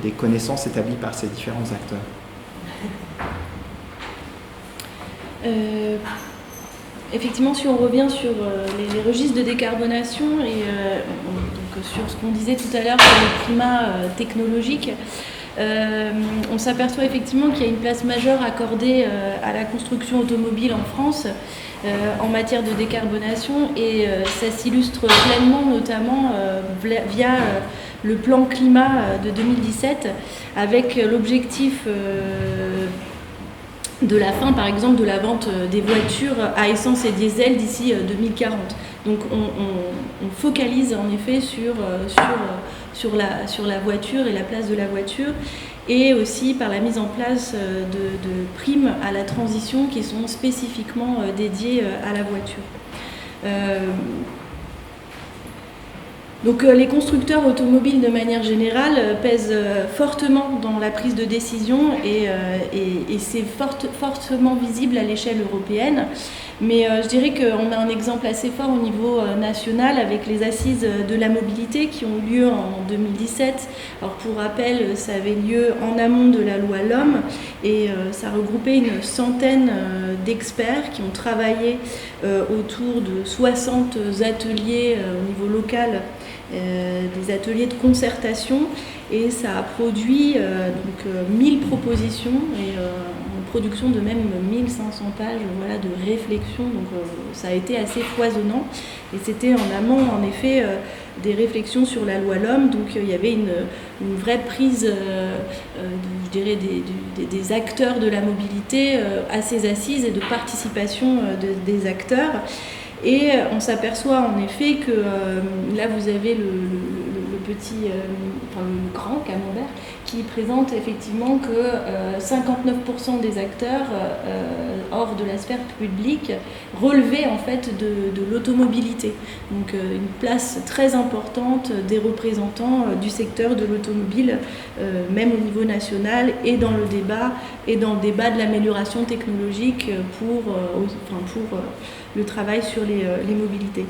des connaissances établies par ces différents acteurs. Effectivement, si on revient sur les registres de décarbonation et donc sur ce qu'on disait tout à l'heure sur le climat technologique, on s'aperçoit effectivement qu'il y a une place majeure accordée à la construction automobile en France en matière de décarbonation et ça s'illustre pleinement notamment via le plan climat de 2017 avec l'objectif de la fin par exemple de la vente des voitures à essence et diesel d'ici 2040. Donc on focalise en effet sur la voiture et la place de la voiture et aussi par la mise en place de primes à la transition qui sont spécifiquement dédiées à la voiture. Donc les constructeurs automobiles de manière générale pèsent fortement dans la prise de décision et c'est fortement visible à l'échelle européenne. Mais je dirais qu'on a un exemple assez fort au niveau national avec les assises de la mobilité qui ont eu lieu en 2017. Alors pour rappel, ça avait lieu en amont de la loi LOM et ça regroupait une centaine d'experts qui ont travaillé autour de 60 ateliers au niveau local, des ateliers de concertation et ça a produit 1000 propositions et une production de même 1500 pages de réflexion, donc ça a été assez foisonnant et c'était en amont en effet des réflexions sur la loi LOM, donc il y avait une vraie prise je dirais des acteurs de la mobilité à ces assises et de participation des acteurs. Et on s'aperçoit en effet que là vous avez le grand camembert qui présente effectivement que 59% des acteurs hors de la sphère publique relevaient en fait de l'automobilité. Donc une place très importante des représentants du secteur de l'automobile, même au niveau national et dans le débat de l'amélioration technologique pour le travail sur les mobilités.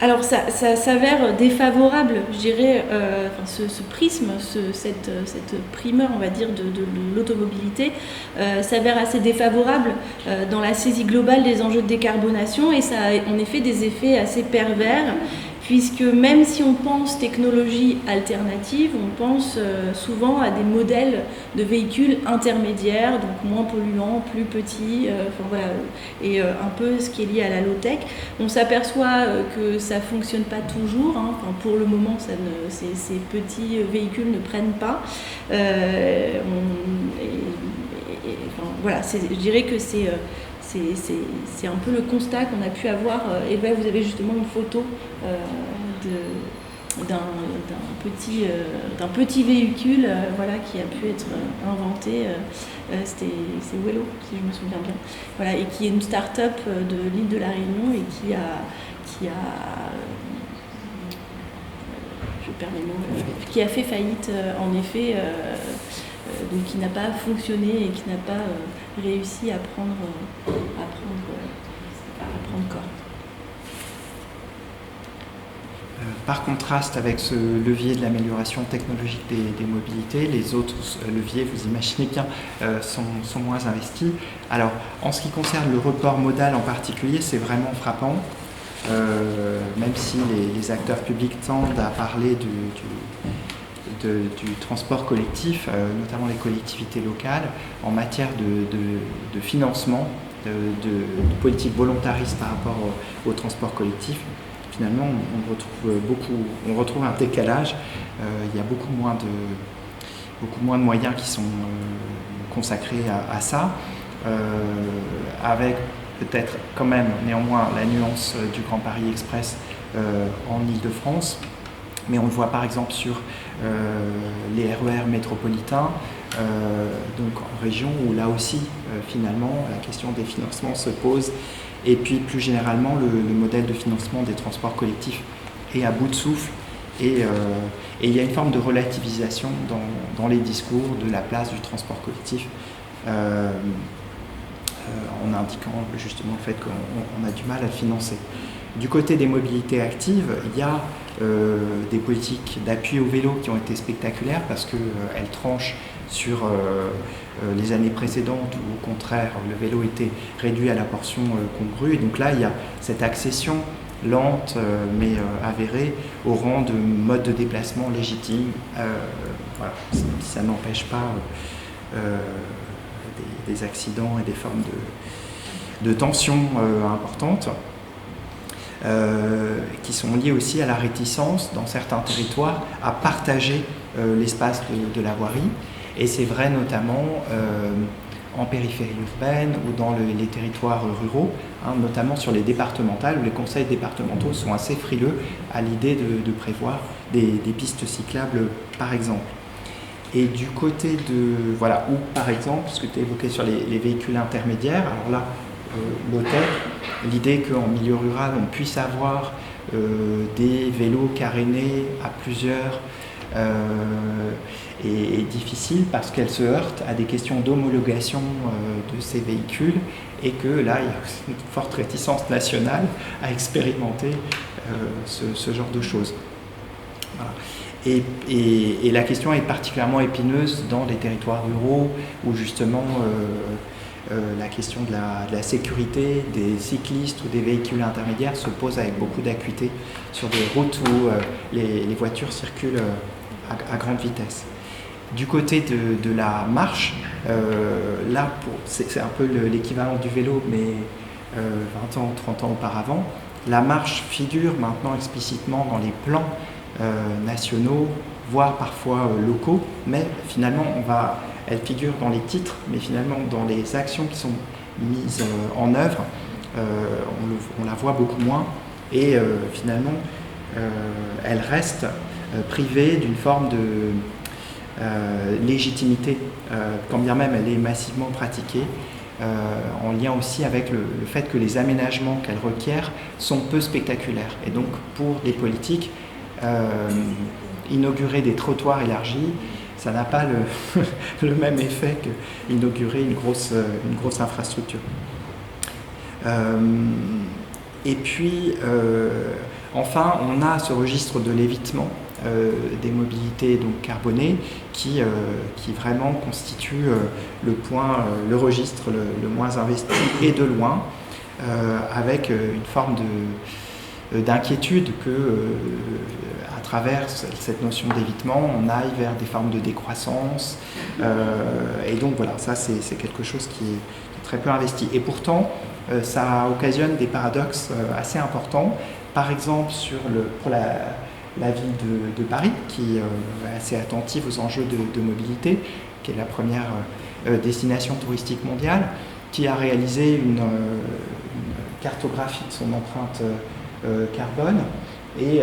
Alors ça s'avère défavorable, je dirais, ce prisme, cette primeur, on va dire, de l'automobilité s'avère assez défavorable dans la saisie globale des enjeux de décarbonation et ça a en effet des effets assez pervers puisque même si on pense technologie alternative, on pense souvent à des modèles de véhicules intermédiaires, donc moins polluants, plus petits, et un peu ce qui est lié à la low-tech. On s'aperçoit que ça ne fonctionne pas toujours, pour le moment ces petits véhicules ne prennent pas. Je dirais que c'est un peu le constat qu'on a pu avoir. Et là, vous avez justement une photo d'un petit véhicule qui a pu être inventé. C'est Wello, si je me souviens bien. Et qui est une start-up de l'île de la Réunion et qui a fait faillite, en effet. Donc qui n'a pas fonctionné et qui n'a pas réussi à prendre corps. Par contraste avec ce levier de l'amélioration technologique des mobilités, les autres leviers, vous imaginez bien, sont moins investis. Alors, en ce qui concerne le report modal en particulier, c'est vraiment frappant, même si les acteurs publics tendent à parler du transport collectif, notamment les collectivités locales, en matière de financement, de politique volontariste par rapport au transport collectif. Finalement, on retrouve un décalage. Il y a beaucoup moins beaucoup moins de moyens qui sont consacrés à ça, avec peut-être quand même néanmoins la nuance du Grand Paris Express en Île-de-France, mais on le voit par exemple sur les RER métropolitains, donc en région où là aussi finalement la question des financements se pose, et puis plus généralement le modèle de financement des transports collectifs est à bout de souffle, et il y a une forme de relativisation dans les discours de la place du transport collectif, en indiquant justement le fait qu'on a du mal à le financer. Du côté des mobilités actives, il y a des politiques d'appui au vélo qui ont été spectaculaires parce qu'elles tranchent sur les années précédentes où au contraire le vélo était réduit à la portion congrue. Et donc là, il y a cette accession lente mais avérée au rang de mode de déplacement légitime. Voilà, ça n'empêche pas des accidents et des formes de tensions importantes. Qui sont liées aussi à la réticence dans certains territoires à partager l'espace de la voirie. Et c'est vrai notamment en périphérie urbaine ou dans les territoires ruraux, notamment sur les départementales, où les conseils départementaux sont assez frileux à l'idée de prévoir des pistes cyclables, par exemple. Et du côté de... Voilà, ou par exemple, ce que tu évoquais sur les véhicules intermédiaires, alors là, low-tech, l'idée qu'en milieu rural, on puisse avoir des vélos carénés à plusieurs est difficile parce qu'elle se heurte à des questions d'homologation de ces véhicules et que là, il y a une forte réticence nationale à expérimenter ce genre de choses. Voilà. Et la question est particulièrement épineuse dans les territoires ruraux où justement la question de la sécurité des cyclistes ou des véhicules intermédiaires se pose avec beaucoup d'acuité sur des routes où les voitures circulent à grande vitesse. Du côté de la marche, là c'est un peu l'équivalent du vélo mais 20 ans, 30 ans auparavant, la marche figure maintenant explicitement dans les plans nationaux, voire parfois locaux, mais finalement elle figure dans les titres, mais finalement dans les actions qui sont mises en œuvre, on la voit beaucoup moins et finalement elle reste privée d'une forme de légitimité, quand bien même elle est massivement pratiquée, en lien aussi avec le fait que les aménagements qu'elle requiert sont peu spectaculaires. Et donc pour les politiques, inaugurer des trottoirs élargis, ça n'a pas le même effet qu'inaugurer une grosse infrastructure. Et puis, enfin, on a ce registre de l'évitement des mobilités donc carbonées qui vraiment constitue le registre le moins investi et de loin, avec une forme d'inquiétude à travers cette notion d'évitement, on aille vers des formes de décroissance. Et donc voilà, ça c'est quelque chose qui est très peu investi. Et pourtant, ça occasionne des paradoxes assez importants. Par exemple, pour la ville de Paris, qui est assez attentive aux enjeux de mobilité, qui est la première destination touristique mondiale, qui a réalisé une cartographie de son empreinte carbone et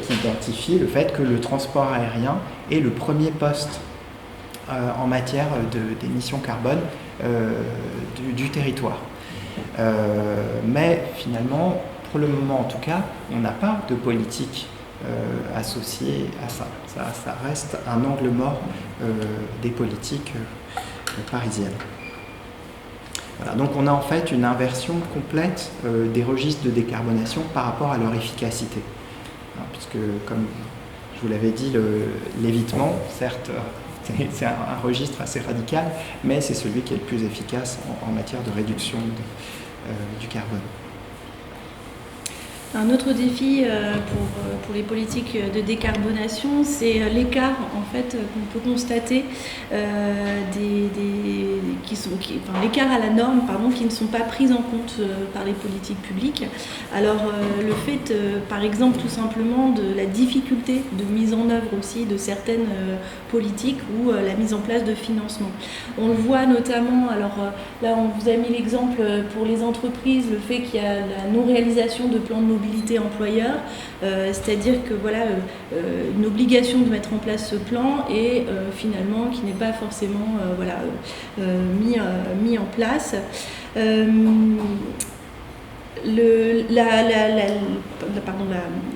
qui identifie le fait que le transport aérien est le premier poste en matière d'émissions carbone du territoire. Mais finalement, pour le moment en tout cas, on n'a pas de politique associée à ça. Ça reste un angle mort des politiques parisiennes. Voilà, donc on a en fait une inversion complète des registres de décarbonation par rapport à leur efficacité. Puisque, comme je vous l'avais dit, l'évitement, certes, c'est un registre assez radical, mais c'est celui qui est le plus efficace en matière de réduction du carbone. Un autre défi pour les politiques de décarbonation, c'est l'écart en fait qu'on peut constater l'écart à la norme qui ne sont pas prises en compte par les politiques publiques. Alors le fait par exemple tout simplement de la difficulté de mise en œuvre aussi de certaines politiques ou la mise en place de financement. On le voit notamment, alors là on vous a mis l'exemple pour les entreprises, le fait qu'il y a la non-réalisation de plans de mobilité employeur, c'est-à-dire que voilà une obligation de mettre en place ce plan et finalement qui n'est pas forcément mis en place.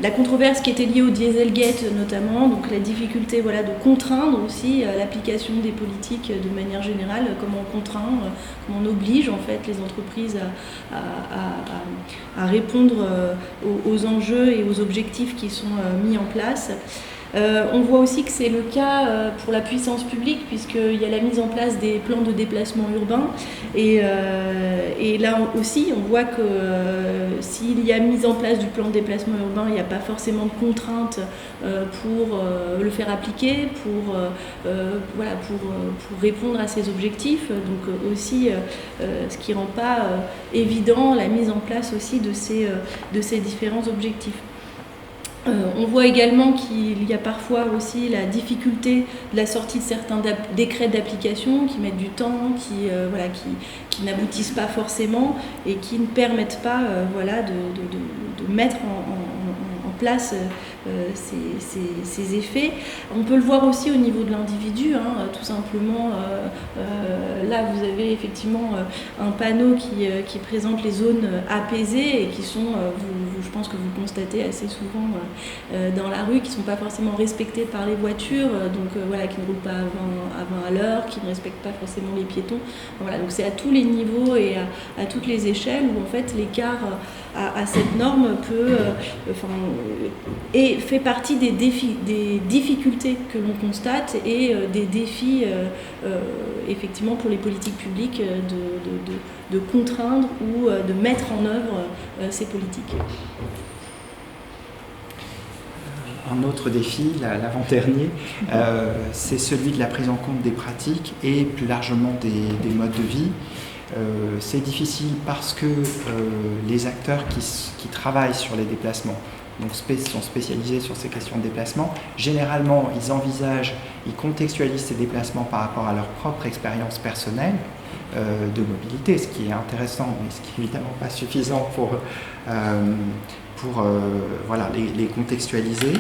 La controverse qui était liée au Dieselgate notamment, donc la difficulté de contraindre aussi l'application des politiques de manière générale, comment on contraint, comment on oblige en fait les entreprises à répondre aux enjeux et aux objectifs qui sont mis en place. On voit aussi que c'est le cas pour la puissance publique puisqu'il y a la mise en place des plans de déplacement urbain et là aussi on voit que s'il y a mise en place du plan de déplacement urbain, il n'y a pas forcément de contraintes pour le faire appliquer, pour répondre à ces objectifs, donc aussi ce qui ne rend pas évident la mise en place aussi de ces différents objectifs. On voit également qu'il y a parfois aussi la difficulté de la sortie de certains décrets d'application qui mettent du temps, qui n'aboutissent pas forcément et qui ne permettent pas de mettre en place ces effets. On peut le voir aussi au niveau de l'individu, tout simplement. Là, vous avez effectivement un panneau qui présente les zones apaisées et qui sont, je pense que vous constatez assez souvent dans la rue, qui ne sont pas forcément respectées par les voitures, qui ne roulent pas à 20 à l'heure, qui ne respectent pas forcément les piétons. Voilà, donc c'est à tous les niveaux et à toutes les échelles où en fait l'écart à cette norme fait partie des difficultés que l'on constate et des défis effectivement pour les politiques publiques de contraindre ou de mettre en œuvre ces politiques. Un autre défi, l'avant-dernier, c'est celui de la prise en compte des pratiques et plus largement des modes de vie. C'est difficile parce que les acteurs qui travaillent sur les déplacements sont spécialisés sur ces questions de déplacement. Généralement, ils contextualisent ces déplacements par rapport à leur propre expérience personnelle de mobilité, ce qui est intéressant, mais ce qui n'est évidemment pas suffisant pour les contextualiser.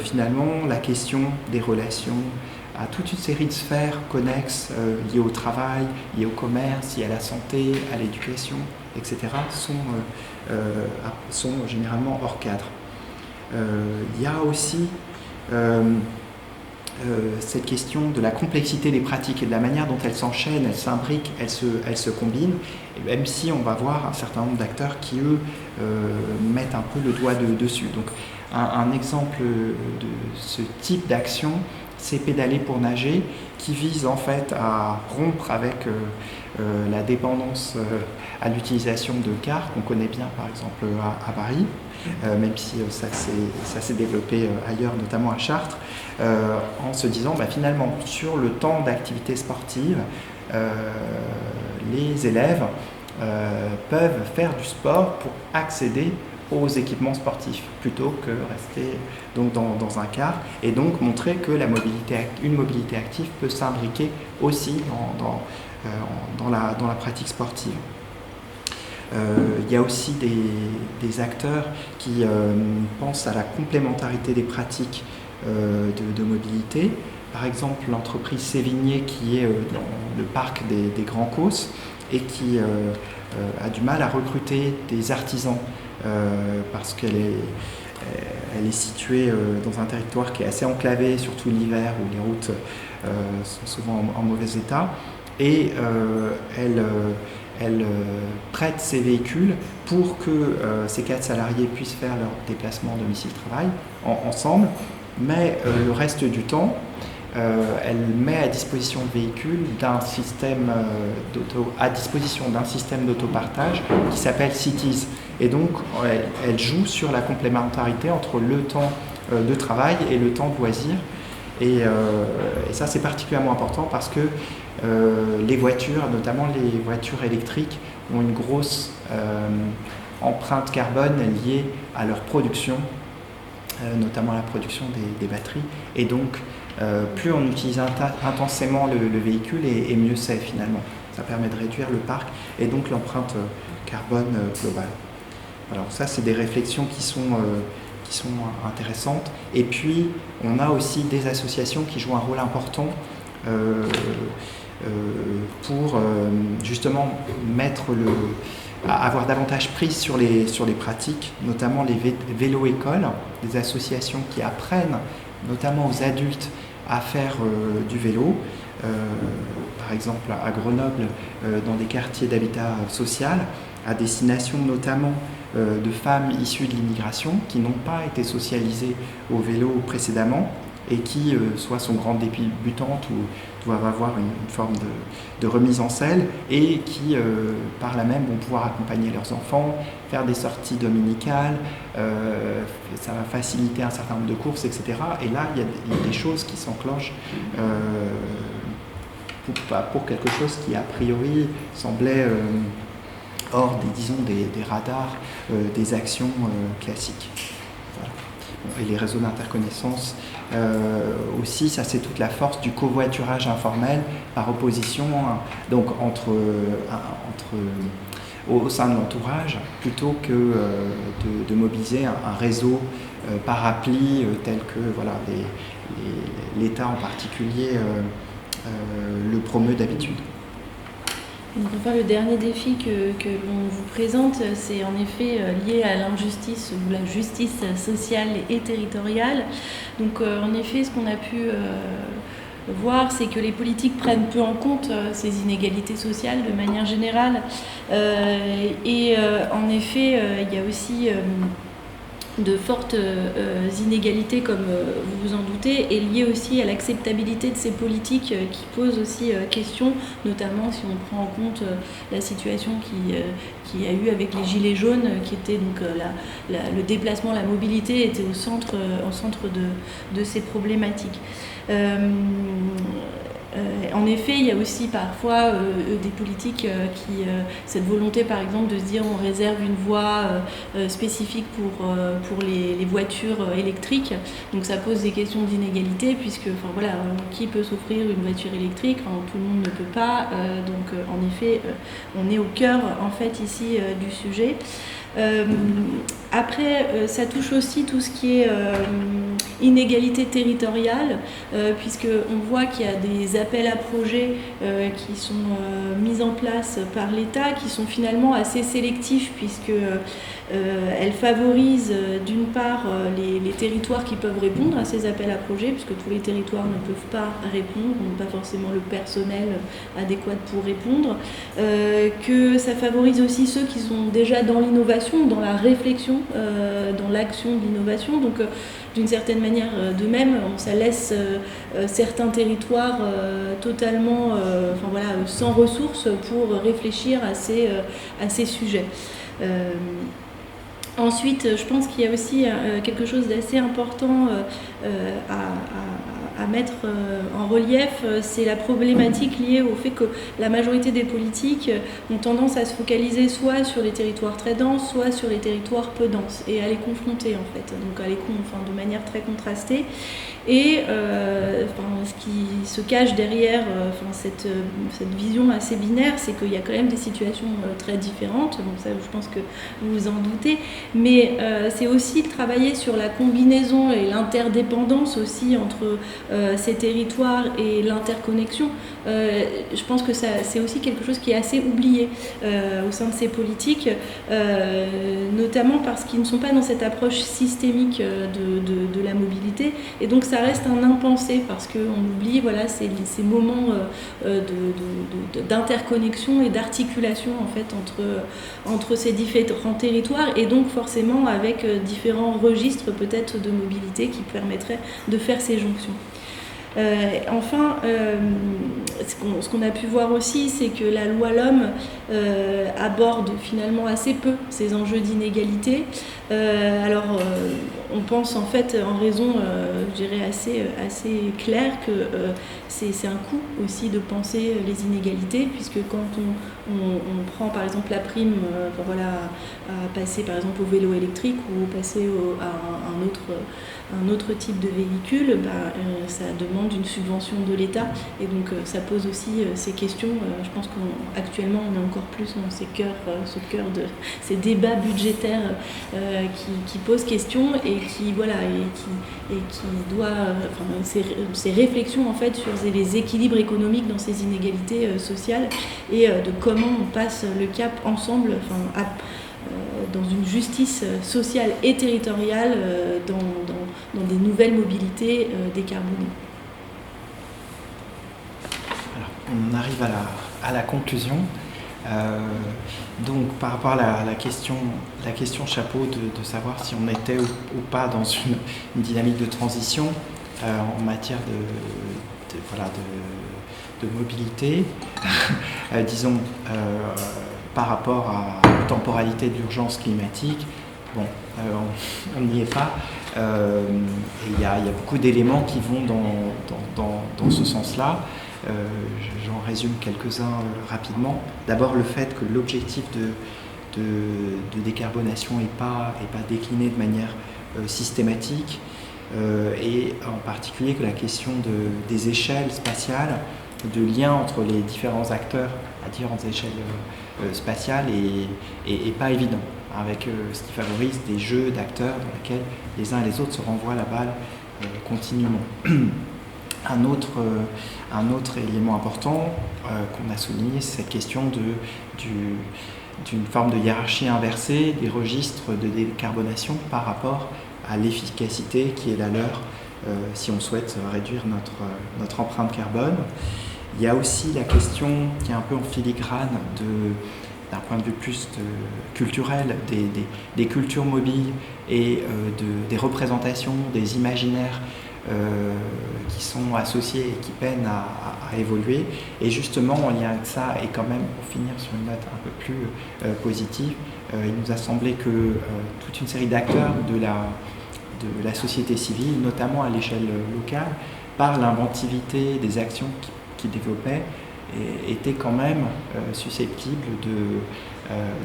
Finalement, la question des relations à toute une série de sphères connexes liées au travail, liées au commerce, liées à la santé, à l'éducation, etc., sont généralement hors cadre. Il y a aussi cette question de la complexité des pratiques et de la manière dont elles s'enchaînent, elles s'imbriquent, elles se combinent, et même si on va voir un certain nombre d'acteurs qui, eux, mettent un peu le doigt dessus. Donc, un exemple de ce type d'action, c'est Pédaler pour nager, qui vise en fait à rompre avec la dépendance à l'utilisation de cars qu'on connaît bien par exemple à Paris, même si ça s'est développé ailleurs, notamment à Chartres, en se disant finalement sur le temps d'activité sportive, les élèves peuvent faire du sport pour accéder aux équipements sportifs plutôt que rester donc dans un car, et donc montrer que une mobilité active peut s'imbriquer aussi dans la pratique sportive. Il y a aussi des acteurs qui pensent à la complémentarité des pratiques de mobilité. Par exemple, l'entreprise Sévigné qui est dans le parc des Grands Causses et qui a du mal à recruter des artisans parce qu'elle est située dans un territoire qui est assez enclavé, surtout l'hiver où les routes sont souvent en mauvais état, et elle prête ses véhicules pour que ces 4 salariés puissent faire leur déplacement domicile-travail ensemble, mais le reste du temps, elle met à disposition le véhicule à disposition d'un système d'autopartage qui s'appelle Cities. Et donc, elle joue sur la complémentarité entre le temps de travail et le temps de loisir. Et ça, c'est particulièrement important parce que les voitures, notamment les voitures électriques, ont une grosse empreinte carbone liée à leur production, notamment à la production des batteries. Et donc, plus on utilise intensément le véhicule, et mieux c'est finalement. Ça permet de réduire le parc et donc l'empreinte carbone globale. Alors ça, c'est des réflexions qui sont intéressantes. Et puis, on a aussi des associations qui jouent un rôle important pour justement avoir davantage prise sur les pratiques, notamment les vélo-écoles, des associations qui apprennent notamment aux adultes à faire du vélo. Par exemple, à Grenoble, dans des quartiers d'habitat social, à destination notamment de femmes issues de l'immigration qui n'ont pas été socialisées au vélo précédemment et qui soit sont grandes débutantes ou doivent avoir une forme de remise en selle et qui, par là même, vont pouvoir accompagner leurs enfants, faire des sorties dominicales, ça va faciliter un certain nombre de courses, etc. Et là, il y a des choses qui s'enclenchent pour quelque chose qui, a priori, semblait hors des radars des actions classiques. Voilà. Et les réseaux d'interconnaissance aussi, ça c'est toute la force du covoiturage informel par opposition donc au sein de l'entourage, plutôt que de mobiliser un réseau par appli tel que l'État en particulier le promeut d'habitude. Donc, enfin, le dernier défi que l'on vous présente, c'est en effet lié à l'injustice ou la justice sociale et territoriale. Donc en effet, ce qu'on a pu voir, c'est que les politiques prennent peu en compte ces inégalités sociales de manière générale. En effet, il y a aussi de fortes inégalités, comme vous vous en doutez, et liées aussi à l'acceptabilité de ces politiques qui posent aussi question, notamment si on prend en compte la situation qu'il y a eu avec les Gilets jaunes, qui était donc le déplacement, la mobilité était au centre de ces problématiques. En effet, il y a aussi parfois des politiques cette volonté par exemple de se dire on réserve une voie spécifique pour les voitures électriques. Donc ça pose des questions d'inégalité puisque qui peut s'offrir une voiture électrique? Tout le monde ne peut pas. En effet, on est au cœur en fait ici du sujet. Après, ça touche aussi tout ce qui est inégalité territoriale, puisqu'on voit qu'il y a des appels à projets qui sont mis en place par l'État, qui sont finalement assez sélectifs, puisqu'elles favorisent d'une part les territoires qui peuvent répondre à ces appels à projets, puisque tous les territoires ne peuvent pas répondre, n'ont pas forcément le personnel adéquat pour répondre, que ça favorise aussi ceux qui sont déjà dans l'innovation, dans la réflexion, dans l'action de l'innovation. Donc d'une certaine manière, de même, ça laisse certains territoires totalement sans ressources pour réfléchir à ces sujets. Ensuite, je pense qu'il y a aussi quelque chose d'assez important à mettre en relief, c'est la problématique liée au fait que la majorité des politiques ont tendance à se focaliser soit sur les territoires très denses, soit sur les territoires peu denses, et à les confronter en fait, donc de manière très contrastée. Et ce qui se cache derrière cette vision assez binaire, c'est qu'il y a quand même des situations très différentes, donc ça je pense que vous vous en doutez, mais c'est aussi de travailler sur la combinaison et l'interdépendance aussi entre ces territoires et l'interconnexion. Je pense que c'est aussi quelque chose qui est assez oublié au sein de ces politiques, notamment parce qu'ils ne sont pas dans cette approche systémique de la mobilité, et donc ça reste un impensé parce qu'on oublie ces moments d'interconnexion et d'articulation en fait entre ces différents territoires, et donc forcément avec différents registres peut-être de mobilité qui permettraient de faire ces jonctions. Enfin, ce qu'on a pu voir aussi, c'est que la loi LOM aborde finalement assez peu ces enjeux d'inégalité. On pense en fait, en raison, je dirais, assez claire que c'est un coût aussi de penser les inégalités, puisque quand on prend par exemple la prime à passer par exemple au vélo électrique ou passer à un autre type de véhicule, ça demande une subvention de l'État, et donc ça pose aussi ces questions. Je pense qu'actuellement on est encore plus dans ces débats budgétaires qui posent question et qui doit, ces réflexions en fait sur les équilibres économiques dans ces inégalités sociales et de comment on passe le cap ensemble, dans une justice sociale et territoriale, dans des nouvelles mobilités décarbonées. Alors, on arrive à la conclusion. Donc par rapport à la question chapeau de savoir si on était ou pas dans une dynamique de transition en matière de mobilité, disons par rapport à la temporalité d'urgence climatique, on n'y est pas. Il y a beaucoup d'éléments qui vont dans ce sens-là. J'en résume quelques-uns rapidement. D'abord, le fait que l'objectif de décarbonation n'est pas décliné de manière systématique, et en particulier que la question des échelles spatiales, de lien entre les différents acteurs à différentes échelles spatiales est pas évident, avec ce qui favorise des jeux d'acteurs dans lesquels les uns et les autres se renvoient la balle continuellement. Un autre élément important qu'on a souligné, c'est cette question d'une forme de hiérarchie inversée des registres de décarbonation par rapport à l'efficacité qui est la leur si on souhaite réduire notre empreinte carbone. Il y a aussi la question qui est un peu en filigrane d'un point de vue plus culturel, des cultures mobiles et des représentations, des imaginaires qui sont associés et qui peinent à évoluer. Et justement, en lien avec ça, et quand même pour finir sur une note un peu plus positive, il nous a semblé que toute une série d'acteurs de la société civile, notamment à l'échelle locale, par l'inventivité des actions qu'ils développaient, étaient quand même susceptibles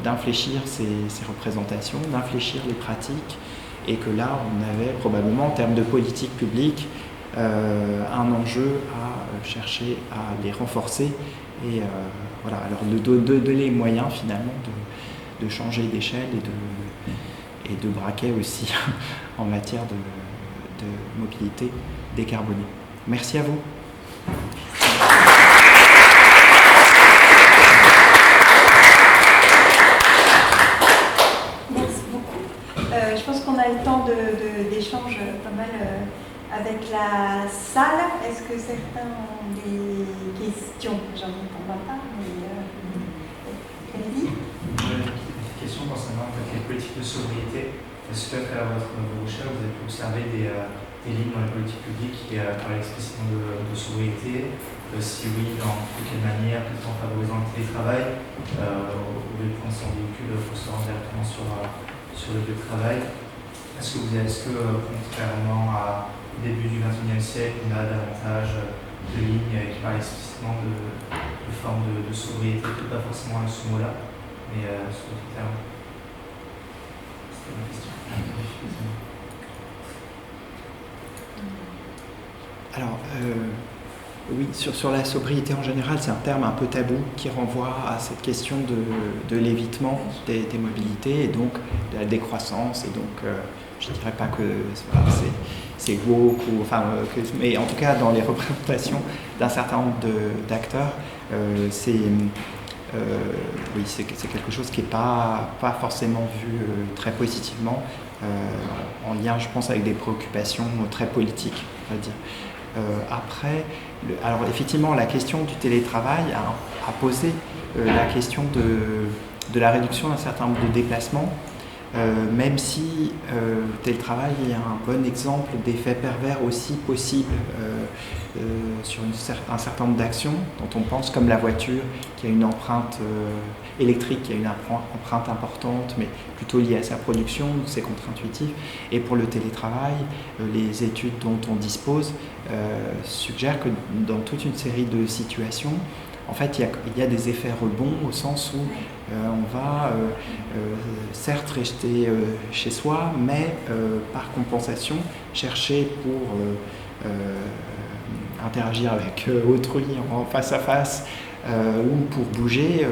d'infléchir ces représentations, d'infléchir les pratiques, et que là, on avait probablement, en termes de politique publique, un enjeu à chercher à les renforcer et alors de donner les moyens finalement de changer d'échelle et de braquer aussi en matière de mobilité décarbonée. Merci à vous. Je pense qu'on a le temps d'échanges pas mal avec la salle. Est-ce que certains ont des questions? J'en entends pas, mais allez-y. Une question concernant les politiques de sobriété. Est-ce que, à travers vos recherches, vous avez pu observer des lignes dans les politiques publiques qui parlent explicitement de sobriété? Si oui, dans quelle manière, peut-être en favorisant le télétravail, au lieu de prendre son véhicule pour se rendre directement sur le lieu de travail? Est-ce que contrairement au début du XXIe siècle, on a davantage de lignes qui parlent explicitement de formes de sobriété, peut-être pas forcément à ce mot-là, mais sur d'autres termes? C'était ma question. Alors, oui, sur la sobriété en général, c'est un terme un peu tabou qui renvoie à cette question de l'évitement des mobilités et donc de la décroissance. Et donc, je ne dirais pas que c'est woke, mais en tout cas, dans les représentations d'un certain nombre d'acteurs, c'est quelque chose qui n'est pas forcément vu très positivement, en lien, je pense, avec des préoccupations très politiques, on va dire. Après, alors effectivement, la question du télétravail a posé la question de la réduction d'un certain nombre de déplacements. même si le télétravail est un bon exemple d'effet pervers aussi possible sur un certain nombre d'actions dont on pense, comme la voiture, qui a une empreinte électrique, qui a une empreinte importante, mais plutôt liée à sa production, donc c'est contre-intuitif. Et pour le télétravail, les études dont on dispose suggèrent que dans toute une série de situations, en fait, il y a des effets rebonds au sens où on va certes rester chez soi, mais par compensation, chercher pour interagir avec autrui en face à face ou pour bouger,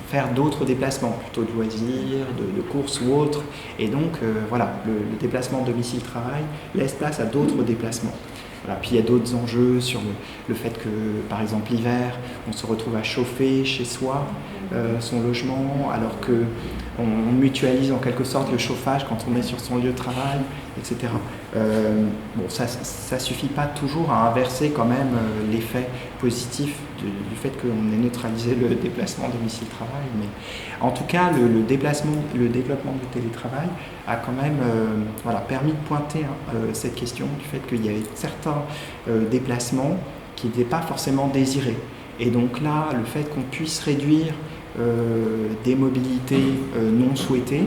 faire d'autres déplacements, plutôt de loisirs, de courses ou autres. Et donc, voilà, le déplacement domicile-travail laisse place à d'autres déplacements. Voilà. Puis il y a d'autres enjeux sur le fait que, par exemple, l'hiver, on se retrouve à chauffer chez soi son logement, alors qu'on mutualise en quelque sorte le chauffage quand on est sur son lieu de travail, etc. Bon, ça ne suffit pas toujours à inverser quand même l'effet positif du fait qu'on ait neutralisé le déplacement domicile-travail. Mais en tout cas, le déplacement, le développement du télétravail a quand même permis de pointer cette question du fait qu'il y avait certains déplacements qui n'étaient pas forcément désirés. Et donc là, le fait qu'on puisse réduire des mobilités non souhaitées,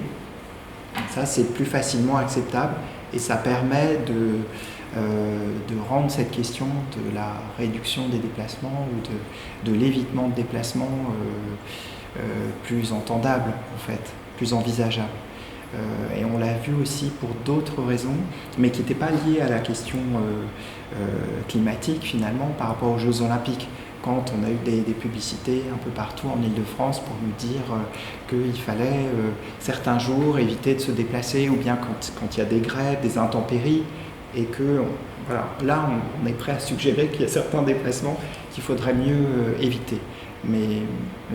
ça c'est plus facilement acceptable et ça permet de rendre cette question de la réduction des déplacements ou de l'évitement de déplacements plus entendable en fait, plus envisageable. Et on l'a vu aussi pour d'autres raisons, mais qui n'étaient pas liées à la question climatique finalement par rapport aux Jeux Olympiques. Quand on a eu des publicités un peu partout en Île-de-France pour nous dire qu'il fallait certains jours éviter de se déplacer, ou bien quand il y a des grèves, des intempéries, et que là on est prêt à suggérer qu'il y a certains déplacements qu'il faudrait mieux éviter. Mais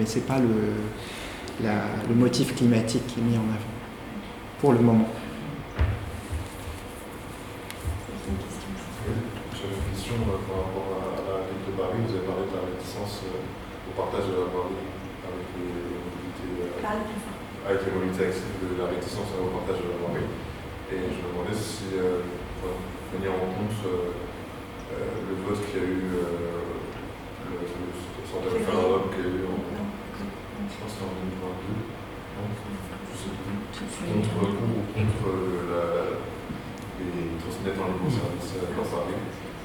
ce n'est pas le motif climatique qui est mis en avant, pour le moment. J'avais une question par rapport à la ville de Paris. Vous avez parlé de la réticence au partage de la voirie avec les mobilités actives, de la réticence au partage de la voirie. Et je me demandais si, pour tenir en compte le vote qu'il y a eu, le sorte de référendum qu'il y a eu je pense que c'était en 2022, contre les trottinettes en libre-service dans Paris.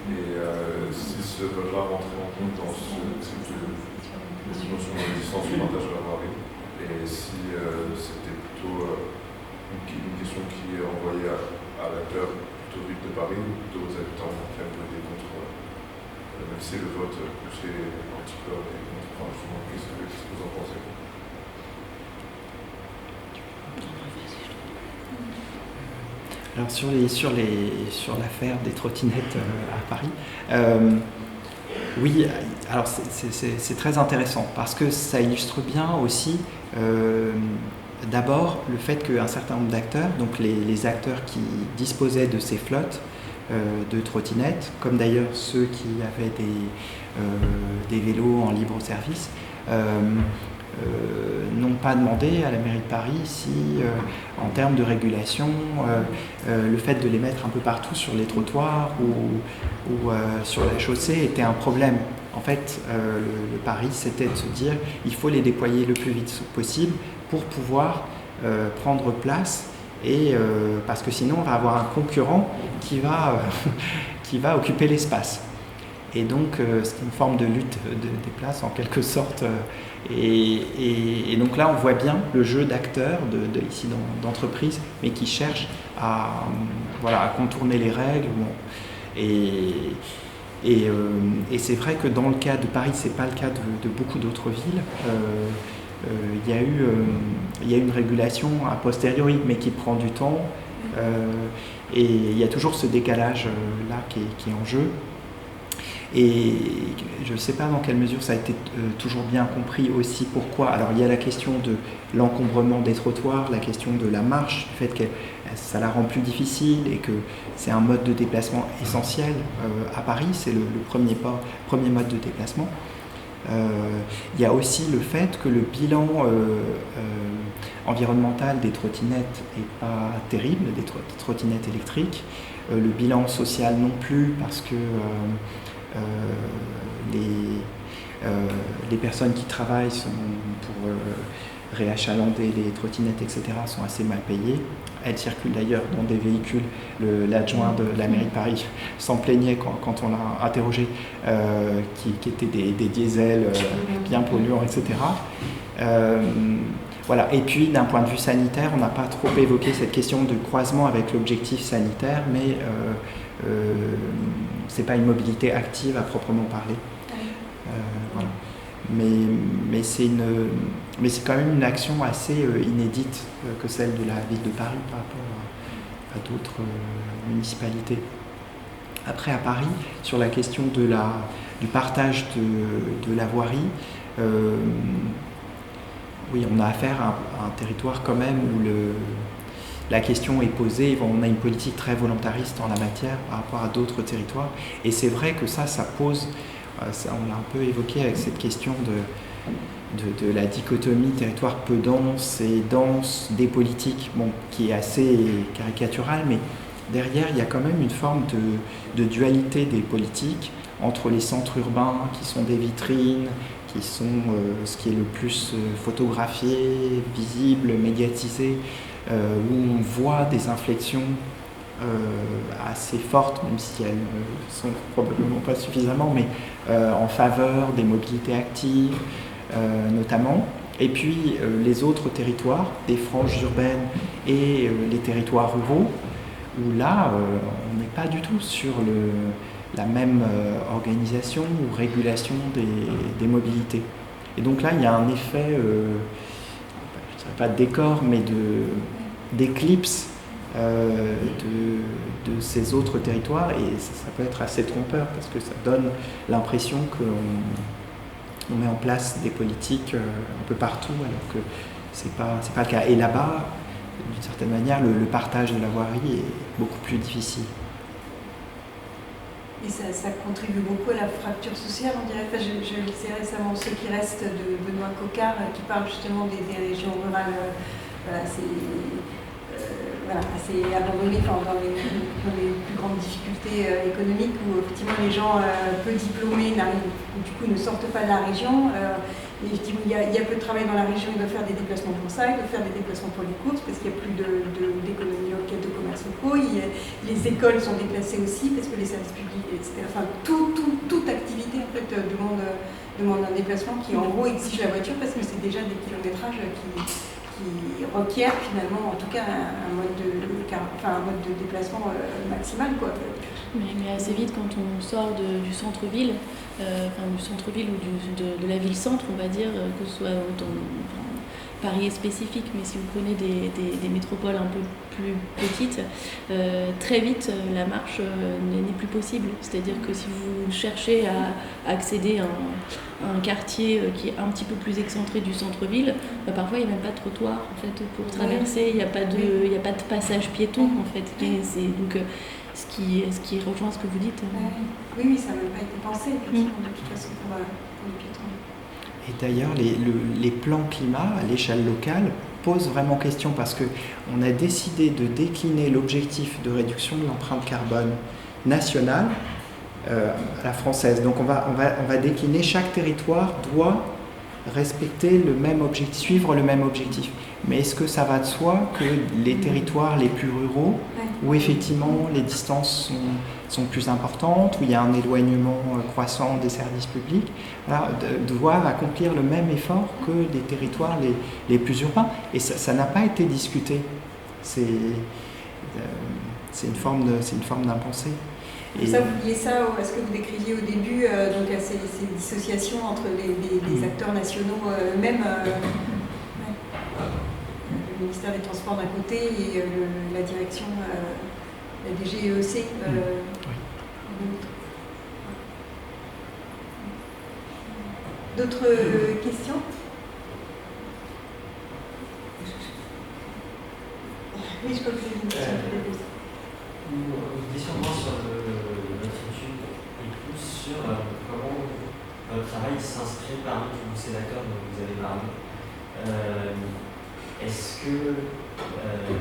Et si ce vote-là rentrait en compte dans ce type de dimension de distance au partage de la voirie, et si c'était plutôt une question qui est envoyée à l'acteur plutôt ville de Paris ou plutôt aux habitants qui ont voté contre, même si le vote poussait un petit peu avec contre. Enfin, justement, qu'est-ce que vous en pensez? Alors sur l'affaire des trottinettes à Paris, oui, alors c'est très intéressant parce que ça illustre bien aussi d'abord le fait qu'un certain nombre d'acteurs, donc les acteurs qui disposaient de ces flottes de trottinettes, comme d'ailleurs ceux qui avaient des vélos en libre service, n'ont pas demandé à la mairie de Paris si, en termes de régulation, le fait de les mettre un peu partout sur les trottoirs ou sur la chaussée était un problème. En fait, le pari, c'était de se dire il faut les déployer le plus vite possible pour pouvoir prendre place, et parce que sinon on va avoir un concurrent qui va occuper l'espace. Et donc, c'est une forme de lutte des places, en quelque sorte. Et donc là, on voit bien le jeu d'acteurs, ici d'entreprises, mais qui cherchent à contourner les règles. Et c'est vrai que dans le cas de Paris, c'est pas le cas de beaucoup d'autres villes. Il y a une régulation a posteriori, mais qui prend du temps. Et il y a toujours ce décalage là qui est en jeu. Et je ne sais pas dans quelle mesure ça a été toujours bien compris aussi pourquoi. Alors il y a la question de l'encombrement des trottoirs, la question de la marche, le fait que ça la rend plus difficile et que c'est un mode de déplacement essentiel à Paris, c'est le premier mode de déplacement. Il y a aussi le fait que le bilan environnemental des trottinettes n'est pas terrible, des trottinettes électriques. Le bilan social non plus, parce que les personnes qui travaillent pour réachalander les trottinettes, etc., sont assez mal payées. Elles circulent d'ailleurs dans des véhicules. L'adjoint de la mairie de Paris s'en plaignait quand on l'a interrogé, qui étaient des diesels bien polluants, etc. Voilà. Et puis, d'un point de vue sanitaire, on n'a pas trop évoqué cette question de croisement avec l'objectif sanitaire, mais ce n'est pas une mobilité active à proprement parler. Voilà. Mais c'est quand même une action assez inédite que celle de la ville de Paris par rapport à d'autres municipalités. Après, à Paris, sur la question du partage de la voirie, oui, on a affaire à un territoire quand même où la question est posée. On a une politique très volontariste en la matière par rapport à d'autres territoires. Et c'est vrai que ça pose, ça, on l'a un peu évoqué avec cette question de la dichotomie territoire peu dense et dense des politiques, qui est assez caricaturale, mais derrière, il y a quand même une forme de dualité des politiques entre les centres urbains qui sont des vitrines, qui sont ce qui est le plus photographié, visible, médiatisé, où on voit des inflexions assez fortes, même si elles ne sont probablement pas suffisamment, mais en faveur des mobilités actives notamment. Et puis les autres territoires, des franges urbaines et les territoires ruraux, où là, on n'est pas du tout sur la même organisation ou régulation des mobilités. Et donc là, il y a un effet, je ne dirais pas de décor, mais d'éclipse de ces autres territoires, et ça peut être assez trompeur parce que ça donne l'impression qu'on met en place des politiques un peu partout, alors que c'est pas le cas. Et là-bas, d'une certaine manière, le partage de la voirie est beaucoup plus difficile. Et ça contribue beaucoup à la fracture sociale, on dirait. Enfin, je lisais récemment Ceux qui restent de Benoît Coquart, qui parle justement des régions rurales assez abandonnées, dans les plus grandes difficultés économiques, où effectivement les gens peu diplômés ne sortent pas de la région. Et effectivement, il y a peu de travail dans la région, ils doivent faire des déplacements pour ça, ils doivent faire des déplacements pour les courses, parce qu'il n'y a plus d'économie locale, de commerce locaux. Les écoles sont déplacées aussi, parce que les services publics, etc. Enfin, toute activité en fait, demande un déplacement qui en gros exige la voiture, parce que c'est déjà des kilométrages qui requiert finalement, en tout cas, un mode de déplacement maximal, quoi. Mais assez vite, quand on sort du centre-ville, du centre-ville ou de la ville-centre, on va dire, que ce soit autant Paris est spécifique, mais si vous prenez des métropoles un peu plus petites, très vite la marche n'est plus possible. C'est-à-dire que si vous cherchez à accéder à un quartier qui est un petit peu plus excentré du centre-ville, parfois il n'y a même pas de trottoir en fait, pour traverser, il n'y a pas de passage piéton en fait. Donc ce qui rejoint ce que vous dites. Oui, ça n'a même pas été pensé effectivement, de toute façon pour les piétons. Et d'ailleurs, les plans climat à l'échelle locale posent vraiment question, parce qu'on a décidé de décliner l'objectif de réduction de l'empreinte carbone nationale à la française. Donc on va décliner, chaque territoire doit respecter le même objectif, suivre le même objectif. Mais est-ce que ça va de soi que les territoires les plus ruraux, où effectivement les distances sont plus importantes, où il y a un éloignement croissant des services publics, doivent accomplir le même effort que les territoires les plus urbains? Et ça n'a pas été discuté. C'est une forme d'impensé. Et ça, vous liez ça à ce que vous décriviez au début, donc à ces dissociations entre les acteurs nationaux eux-mêmes, le ministère des Transports d'un côté et la direction, la DGEEC de l'autre. D'autres questions? Oui, je peux vous poser une question. Une question sur l'institut et plus sur comment votre travail s'inscrit parmi tous ces acteurs dont vous avez parlé. Est-ce que vous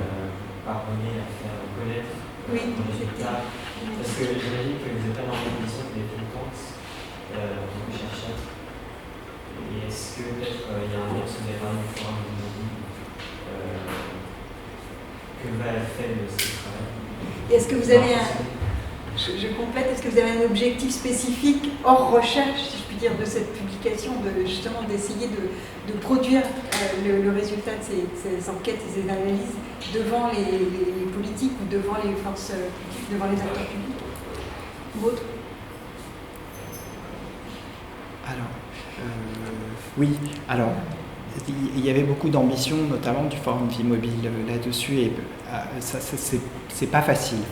parvenez à faire connaître vos résultats? Parce que j'imagine que vous n'êtes pas dans les conditions que des think tanks en tant que chercheurs. Et est-ce que peut-être il y a un lien sur les parler du forum de que va faire de ce travail? Est-ce que vous avez je complète, est-ce que vous avez un objectif spécifique hors recherche, si je puis dire, de cette publication, justement d'essayer de produire le résultat de ces enquêtes et ces analyses devant les politiques ou devant les forces politiques, devant les acteurs publics ou autres? Alors, oui, alors, il y avait beaucoup d'ambition, notamment du Forum Vie Mobile là-dessus, et ça c'est pas facile.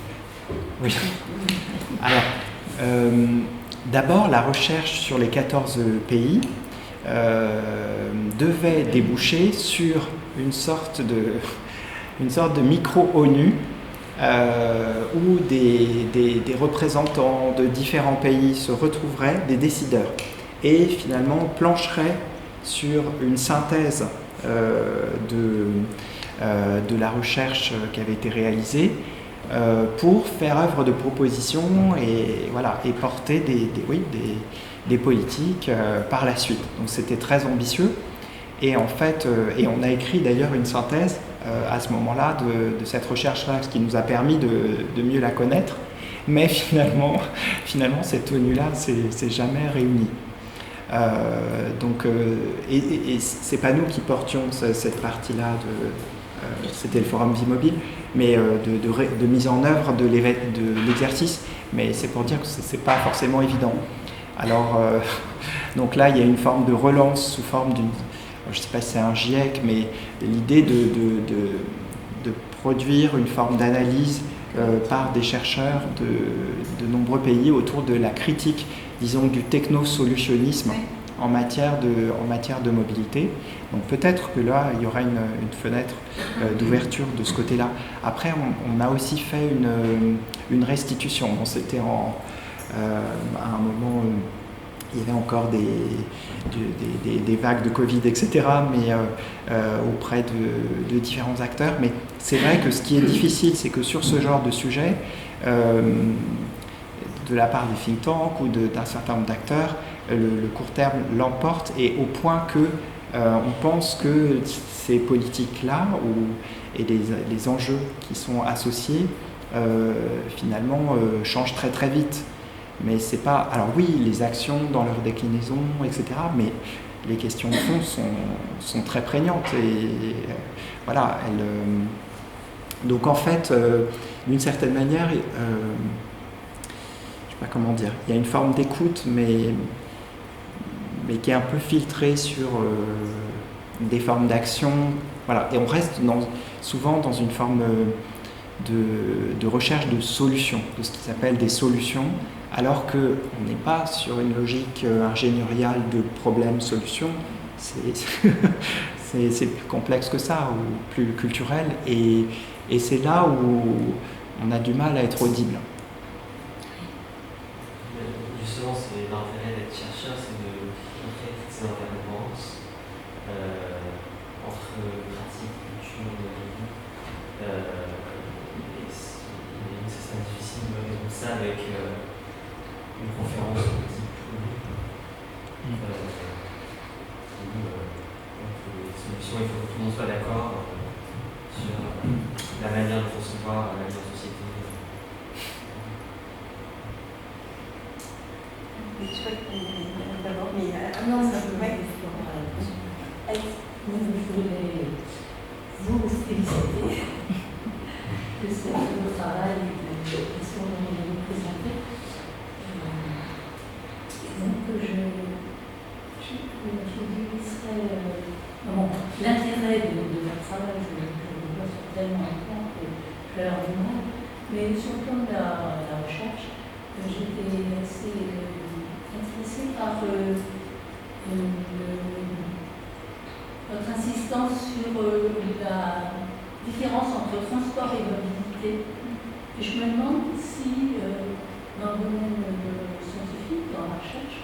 Oui. Alors, d'abord, la recherche sur les 14 pays devait déboucher sur une sorte de micro-ONU où des représentants de différents pays se retrouveraient, des décideurs, et finalement plancheraient sur une synthèse de la recherche qui avait été réalisée pour faire œuvre de proposition et, voilà, et porter des politiques par la suite. Donc c'était très ambitieux et en fait, et on a écrit d'ailleurs une synthèse à ce moment-là de cette recherche-là, ce qui nous a permis de mieux la connaître, mais finalement cette ONU-là s'est jamais réunie. Et c'est pas nous qui portions cette partie-là c'était le Forum Vie Mobile, mais de mise en œuvre de l'exercice, mais c'est pour dire que c'est pas forcément évident. Alors, donc là, il y a une forme de relance sous forme d'une, je sais pas si c'est un GIEC, mais l'idée de produire une forme d'analyse par des chercheurs de nombreux pays autour de la critique, disons, du technosolutionnisme en matière de mobilité. Donc peut-être que là, il y aura une fenêtre d'ouverture de ce côté-là. Après, on a aussi fait une restitution. Bon, c'était à un moment où il y avait encore des vagues de Covid, etc., mais auprès de différents acteurs. Mais c'est vrai que ce qui est difficile, c'est que sur ce genre de sujet, de la part des think tanks ou d'un certain nombre d'acteurs, le court terme l'emporte, et au point que on pense que ces politiques-là et les enjeux qui sont associés finalement changent très très vite. Mais c'est pas. Alors oui, les actions dans leur déclinaison, etc. Mais les questions de fond sont très prégnantes et voilà. Donc en fait, d'une certaine manière, je sais pas comment dire. Il y a une forme d'écoute, mais qui est un peu filtrée sur des formes d'action. Voilà. Et on reste souvent dans une forme de recherche de solutions, de ce qui s'appelle des solutions, alors qu'on n'est pas sur une logique ingénieriale de problème-solution. C'est plus complexe que ça, ou plus culturel, et c'est là où on a du mal à être audible. Justement, c'est l'intérêt d'être chercheur, c'est de montrer toutes ces interférences entre pratique, culture, vie. Et ce serait difficile de résoudre ça avec une conférence de type les solutions, il faut que tout le monde soit d'accord sur la manière de concevoir la vie en société. Je souhaite d'abord, mais non, ça peut pas. Je voulais vous féliciter de ce travail et de ce qu'on vient de nous présenter. Donc, je dirais l'intérêt de votre travail, je le vois certainement en compte que je vais avoir du mal, mais sur le plan de la recherche, j'étais assez intéressée par votre insistance sur la différence entre transport et mobilité. Et je me demande si, dans le domaine scientifique, dans la recherche,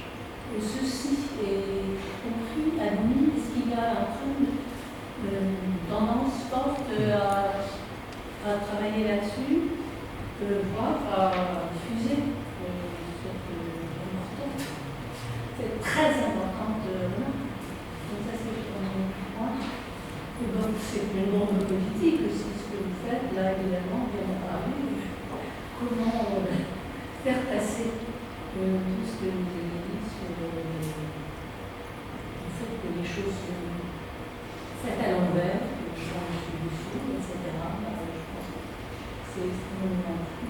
ceci est compris, admis? Est-ce qu'il y a une tendance forte à travailler là-dessus, voire à diffuser cette très importante donc ça c'est le premier point. Et donc c'est une norme politique aussi ce que vous faites là évidemment bien en parler. Comment faire passer tout ce que vous avez dit sur le fait que les choses sont faites à l'envers, que les gens sont dessous, etc. Je pense que c'est extrêmement important.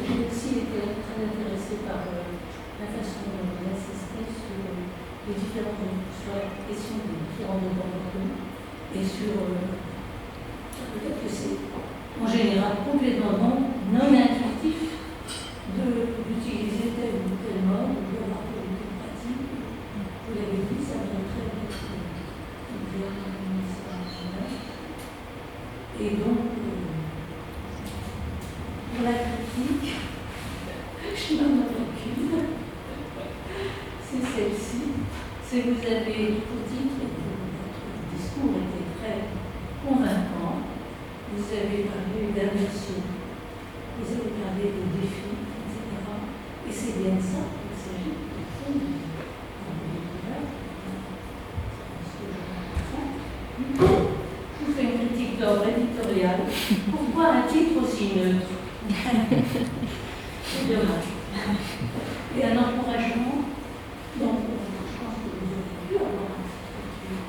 J'ai aussi été très intéressée par la façon dont vous insistez sur les sur la question des différents comportements et sur le fait que c'est en général complètement non intuitif d'utiliser tel ou tel mode, ou d'avoir telle ou telle pratique. Vous l'avez dit, ça vient très vite. Et donc, pour la critique, je n'en aurais qu'une. C'est celle-ci. C'est que vous avez tout dit, votre discours était très convaincant. Vous avez parlé d'inversion, vous avez parlé de défis, etc. Et c'est bien de ça qu'il s'agit. Je vous fais une critique d'ordre éditorial. Pourquoi un titre aussi neutre? C'est dommage. Et un encouragement. Donc, je pense que vous aurez pu avoir un titre.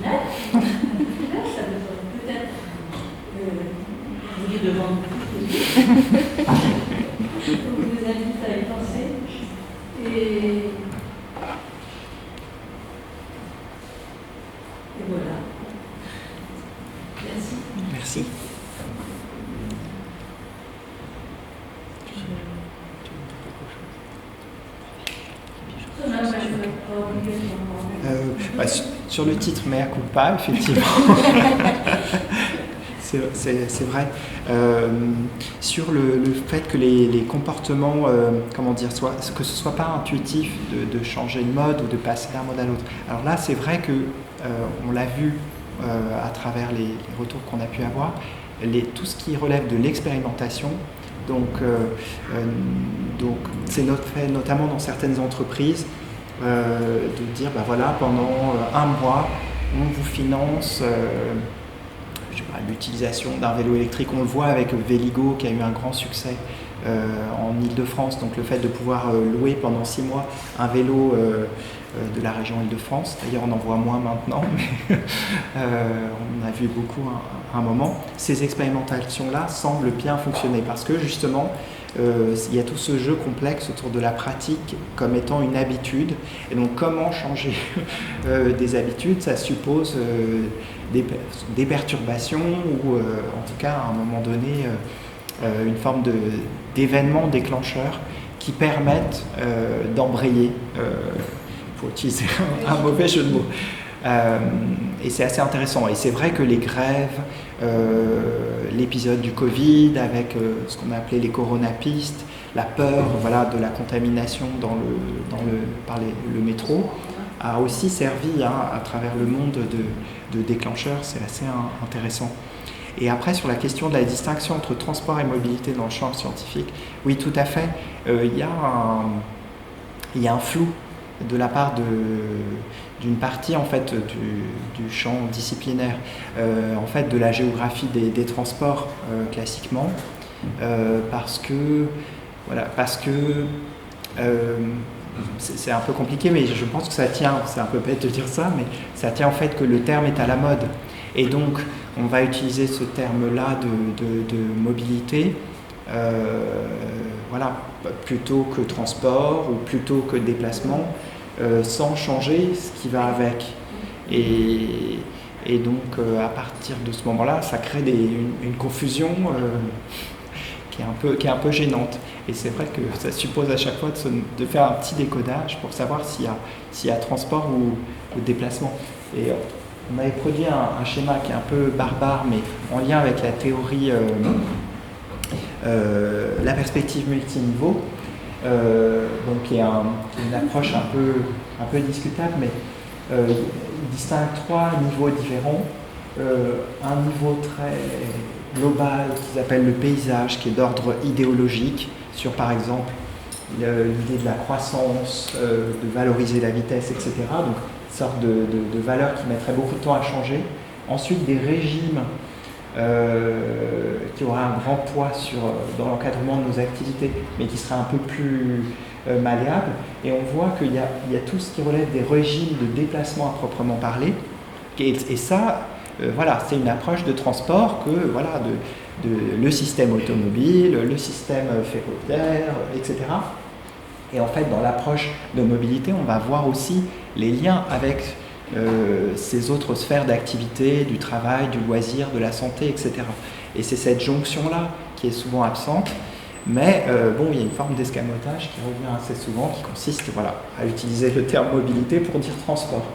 Là, ça devrait peut-être vous dire devant vous. Je vous invite à y penser. Et voilà. Merci. Merci. Sur le titre Mea culpa, effectivement, c'est vrai. Sur le fait que les comportements, que ce soit pas intuitif de changer de mode ou de passer d'un mode à l'autre. Alors là, c'est vrai que on l'a vu à travers les retours qu'on a pu avoir, tout ce qui relève de l'expérimentation. Donc c'est fait notamment dans certaines entreprises. De dire voilà, pendant un mois on vous finance l'utilisation d'un vélo électrique. On le voit avec Véligo qui a eu un grand succès en Ile-de-France, donc le fait de pouvoir louer pendant 6 mois un vélo de la région Ile-de-France. D'ailleurs on en voit moins maintenant, mais on a vu beaucoup à un moment. Ces expérimentations-là semblent bien fonctionner parce que justement il y a tout ce jeu complexe autour de la pratique comme étant une habitude. Et donc comment changer des habitudes, ça suppose des perturbations ou en tout cas à un moment donné une forme d'événement déclencheur qui permettent d'embrayer, pour utiliser un mauvais jeu de mots. Et c'est assez intéressant. Et c'est vrai que les grèves, l'épisode du Covid avec ce qu'on a appelé les coronapistes, la peur de la contamination par le métro, a aussi servi à travers le monde de déclencheurs. C'est assez intéressant. Et après, sur la question de la distinction entre transport et mobilité dans le champ scientifique, oui, tout à fait. Il y a un flou de la part d'une partie en fait du champ disciplinaire, en fait de la géographie des transports classiquement, parce que c'est un peu compliqué, mais je pense que ça tient, c'est un peu bête de dire ça, mais ça tient au fait que le terme est à la mode. Et donc, on va utiliser ce terme-là de mobilité, plutôt que transport ou plutôt que déplacement, sans changer ce qui va avec. Et donc, à partir de ce moment-là, ça crée une confusion qui est un peu gênante. Et c'est vrai que ça suppose à chaque fois de faire un petit décodage pour savoir s'il y a transport ou déplacement. Et on avait produit un schéma qui est un peu barbare, mais en lien avec la théorie la perspective multiniveau, qui est une approche un peu discutable, mais il distingue 3 niveaux différents. Un niveau très global qu'ils appellent le paysage, qui est d'ordre idéologique, sur par exemple l'idée de la croissance, de valoriser la vitesse, etc. Donc, une sorte de valeur qui mettrait beaucoup de temps à changer. Ensuite, des régimes qui auraient un grand poids dans l'encadrement de nos activités, mais qui seraient un peu plus malléables. Et on voit qu'il y a tout ce qui relève des régimes de déplacement à proprement parler. Et ça, c'est une approche de transport que le système automobile, le système ferroviaire, etc. Et en fait, dans l'approche de mobilité, on va voir aussi les liens avec ces autres sphères d'activité, du travail, du loisir, de la santé, etc. Et c'est cette jonction-là qui est souvent absente, mais il y a une forme d'escamotage qui revient assez souvent, qui consiste à utiliser le terme mobilité pour dire transport.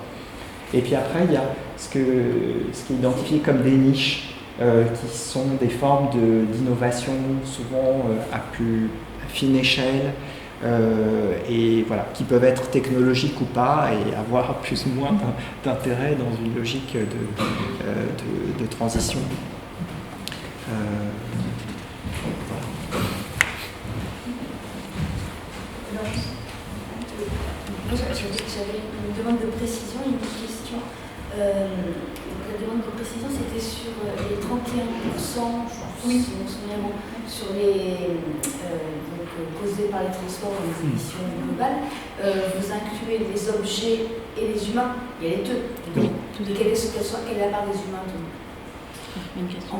Et puis après, il y a ce qui est identifié comme des niches, qui sont des formes d'innovation, souvent à plus fine échelle, qui peuvent être technologiques ou pas et avoir plus ou moins d'intérêt dans une logique de transition. J'avais une demande de précision, une question. La demande de précision, c'était sur les 31%, oui, si on se souvient, sur les causés par les transports et les émissions globales. Vous incluez les objets et les humains. Il y a les deux. Oui. Quelle est la part des humains Une question.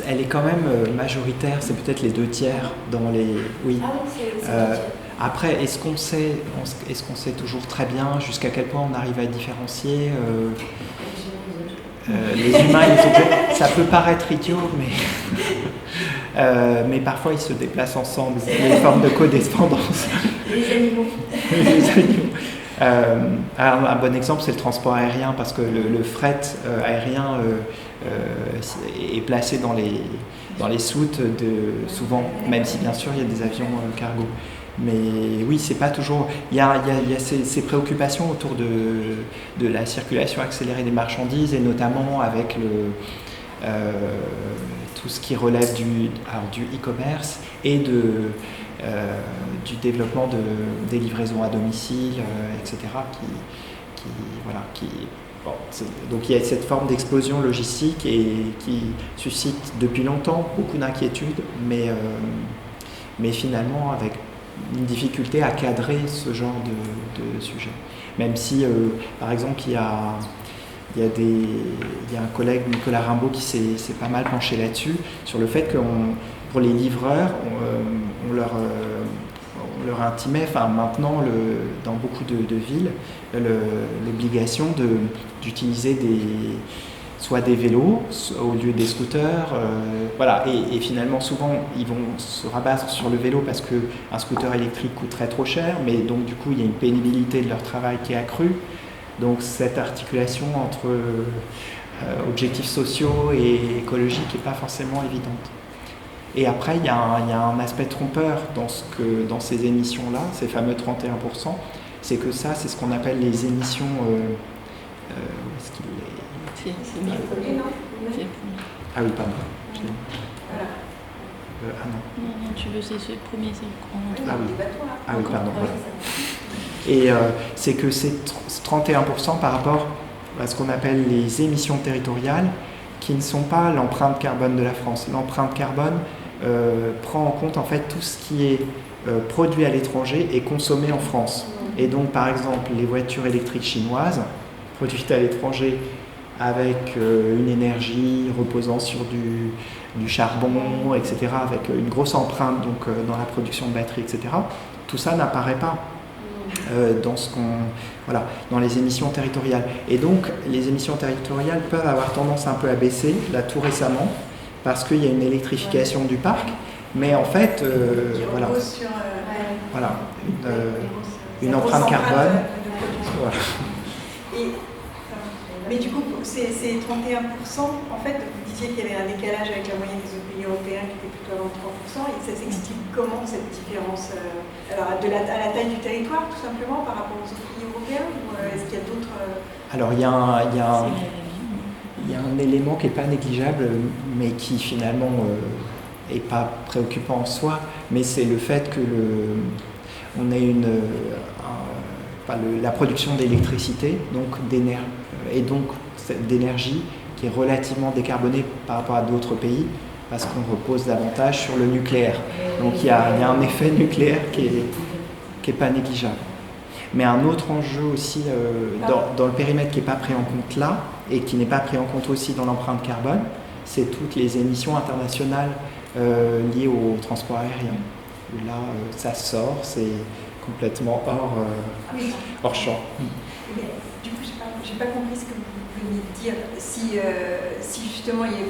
Elle est quand même majoritaire, c'est peut-être les 2/3 dans les... Oui. Ah oui, c'est après, est-ce qu'on sait toujours très bien jusqu'à quel point on arrive à différencier les humains et les objets? Ça peut paraître idiot, mais parfois ils se déplacent ensemble. Il y a une forme de codépendance. Les animaux. Les animaux. Un bon exemple, c'est le transport aérien, parce que le fret aérien est placé dans les soutes souvent, même si bien sûr il y a des avions cargo. Mais oui, c'est pas toujours. Il y a ces préoccupations autour de la circulation accélérée des marchandises, et notamment avec tout ce qui relève du e-commerce et du développement des livraisons à domicile, etc. Donc il y a cette forme d'explosion logistique et qui suscite depuis longtemps beaucoup d'inquiétudes, mais finalement avec une difficulté à cadrer ce genre de sujet. Même si, par exemple, il y a un collègue, Nicolas Rimbaud, qui s'est pas mal penché là-dessus, sur le fait que pour les livreurs, on leur intimait, maintenant, dans beaucoup de villes, l'obligation d'utiliser soit des vélos au lieu des scooters, et finalement souvent ils vont se rabattre sur le vélo parce qu'un scooter électrique coûterait trop cher, mais donc du coup il y a une pénibilité de leur travail qui est accrue, donc cette articulation entre objectifs sociaux et écologiques n'est pas forcément évidente. Et après il y a un aspect trompeur dans ces émissions-là, ces fameux 31%, c'est que ça c'est ce qu'on appelle les émissions... où est-ce qu'il est ? Ah oui, pardon. Non, tu veux, c'est le premier, c'est le grand. Ah oui, pardon. Voilà. Et c'est que c'est 31% par rapport à ce qu'on appelle les émissions territoriales, qui ne sont pas l'empreinte carbone de la France. L'empreinte carbone prend en compte en fait tout ce qui est produit à l'étranger et consommé en France. Et donc, par exemple, les voitures électriques chinoises produites à l'étranger avec une énergie reposant sur du charbon, etc., avec une grosse empreinte dans la production de batteries, etc. Tout ça n'apparaît pas dans les émissions territoriales. Et donc, les émissions territoriales peuvent avoir tendance un peu à baisser, là tout récemment, parce qu'il y a une électrification du parc, mais en fait, une empreinte carbone. Mais du coup, ces 31%, en fait, vous disiez qu'il y avait un décalage avec la moyenne des autres pays européens qui était plutôt avant 3%, et ça s'explique comment cette différence alors à la taille du territoire, tout simplement, par rapport aux autres pays européens, ou est-ce qu'il y a d'autres... Alors, il y a un élément qui n'est pas négligeable, mais qui finalement n'est pas préoccupant en soi, mais c'est le fait que on ait la production d'électricité, donc d'énergie, qui est relativement décarbonée par rapport à d'autres pays, parce qu'on repose davantage sur le nucléaire. Donc il y a un effet nucléaire qui est pas négligeable. Mais un autre enjeu aussi dans le périmètre qui n'est pas pris en compte là, et qui n'est pas pris en compte aussi dans l'empreinte carbone, c'est toutes les émissions internationales liées au transport aérien. Où là, ça sort, c'est complètement hors champ. Mais, du coup, j'ai pas compris ce que vous veniez de dire. Si justement il y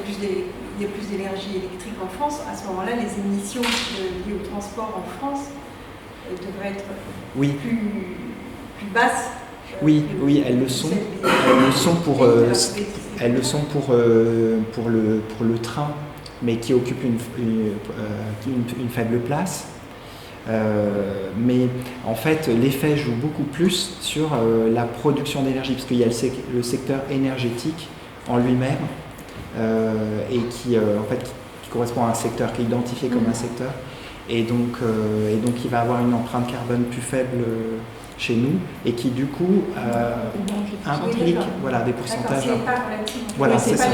a plus d'énergie électrique en France, à ce moment-là, les émissions liées au transport en France devraient être plus basses. Oui, elles le sont. Elles le sont pour le train, mais qui occupe une faible place. Mais en fait, l'effet joue beaucoup plus sur la production d'énergie, parce qu'il y a le secteur énergétique en lui-même, et qui correspond à un secteur qui est identifié comme un secteur, et donc il va avoir une empreinte carbone plus faible chez nous, et qui du coup implique des pourcentages. C'est pas relatif. Voilà, c'est ça.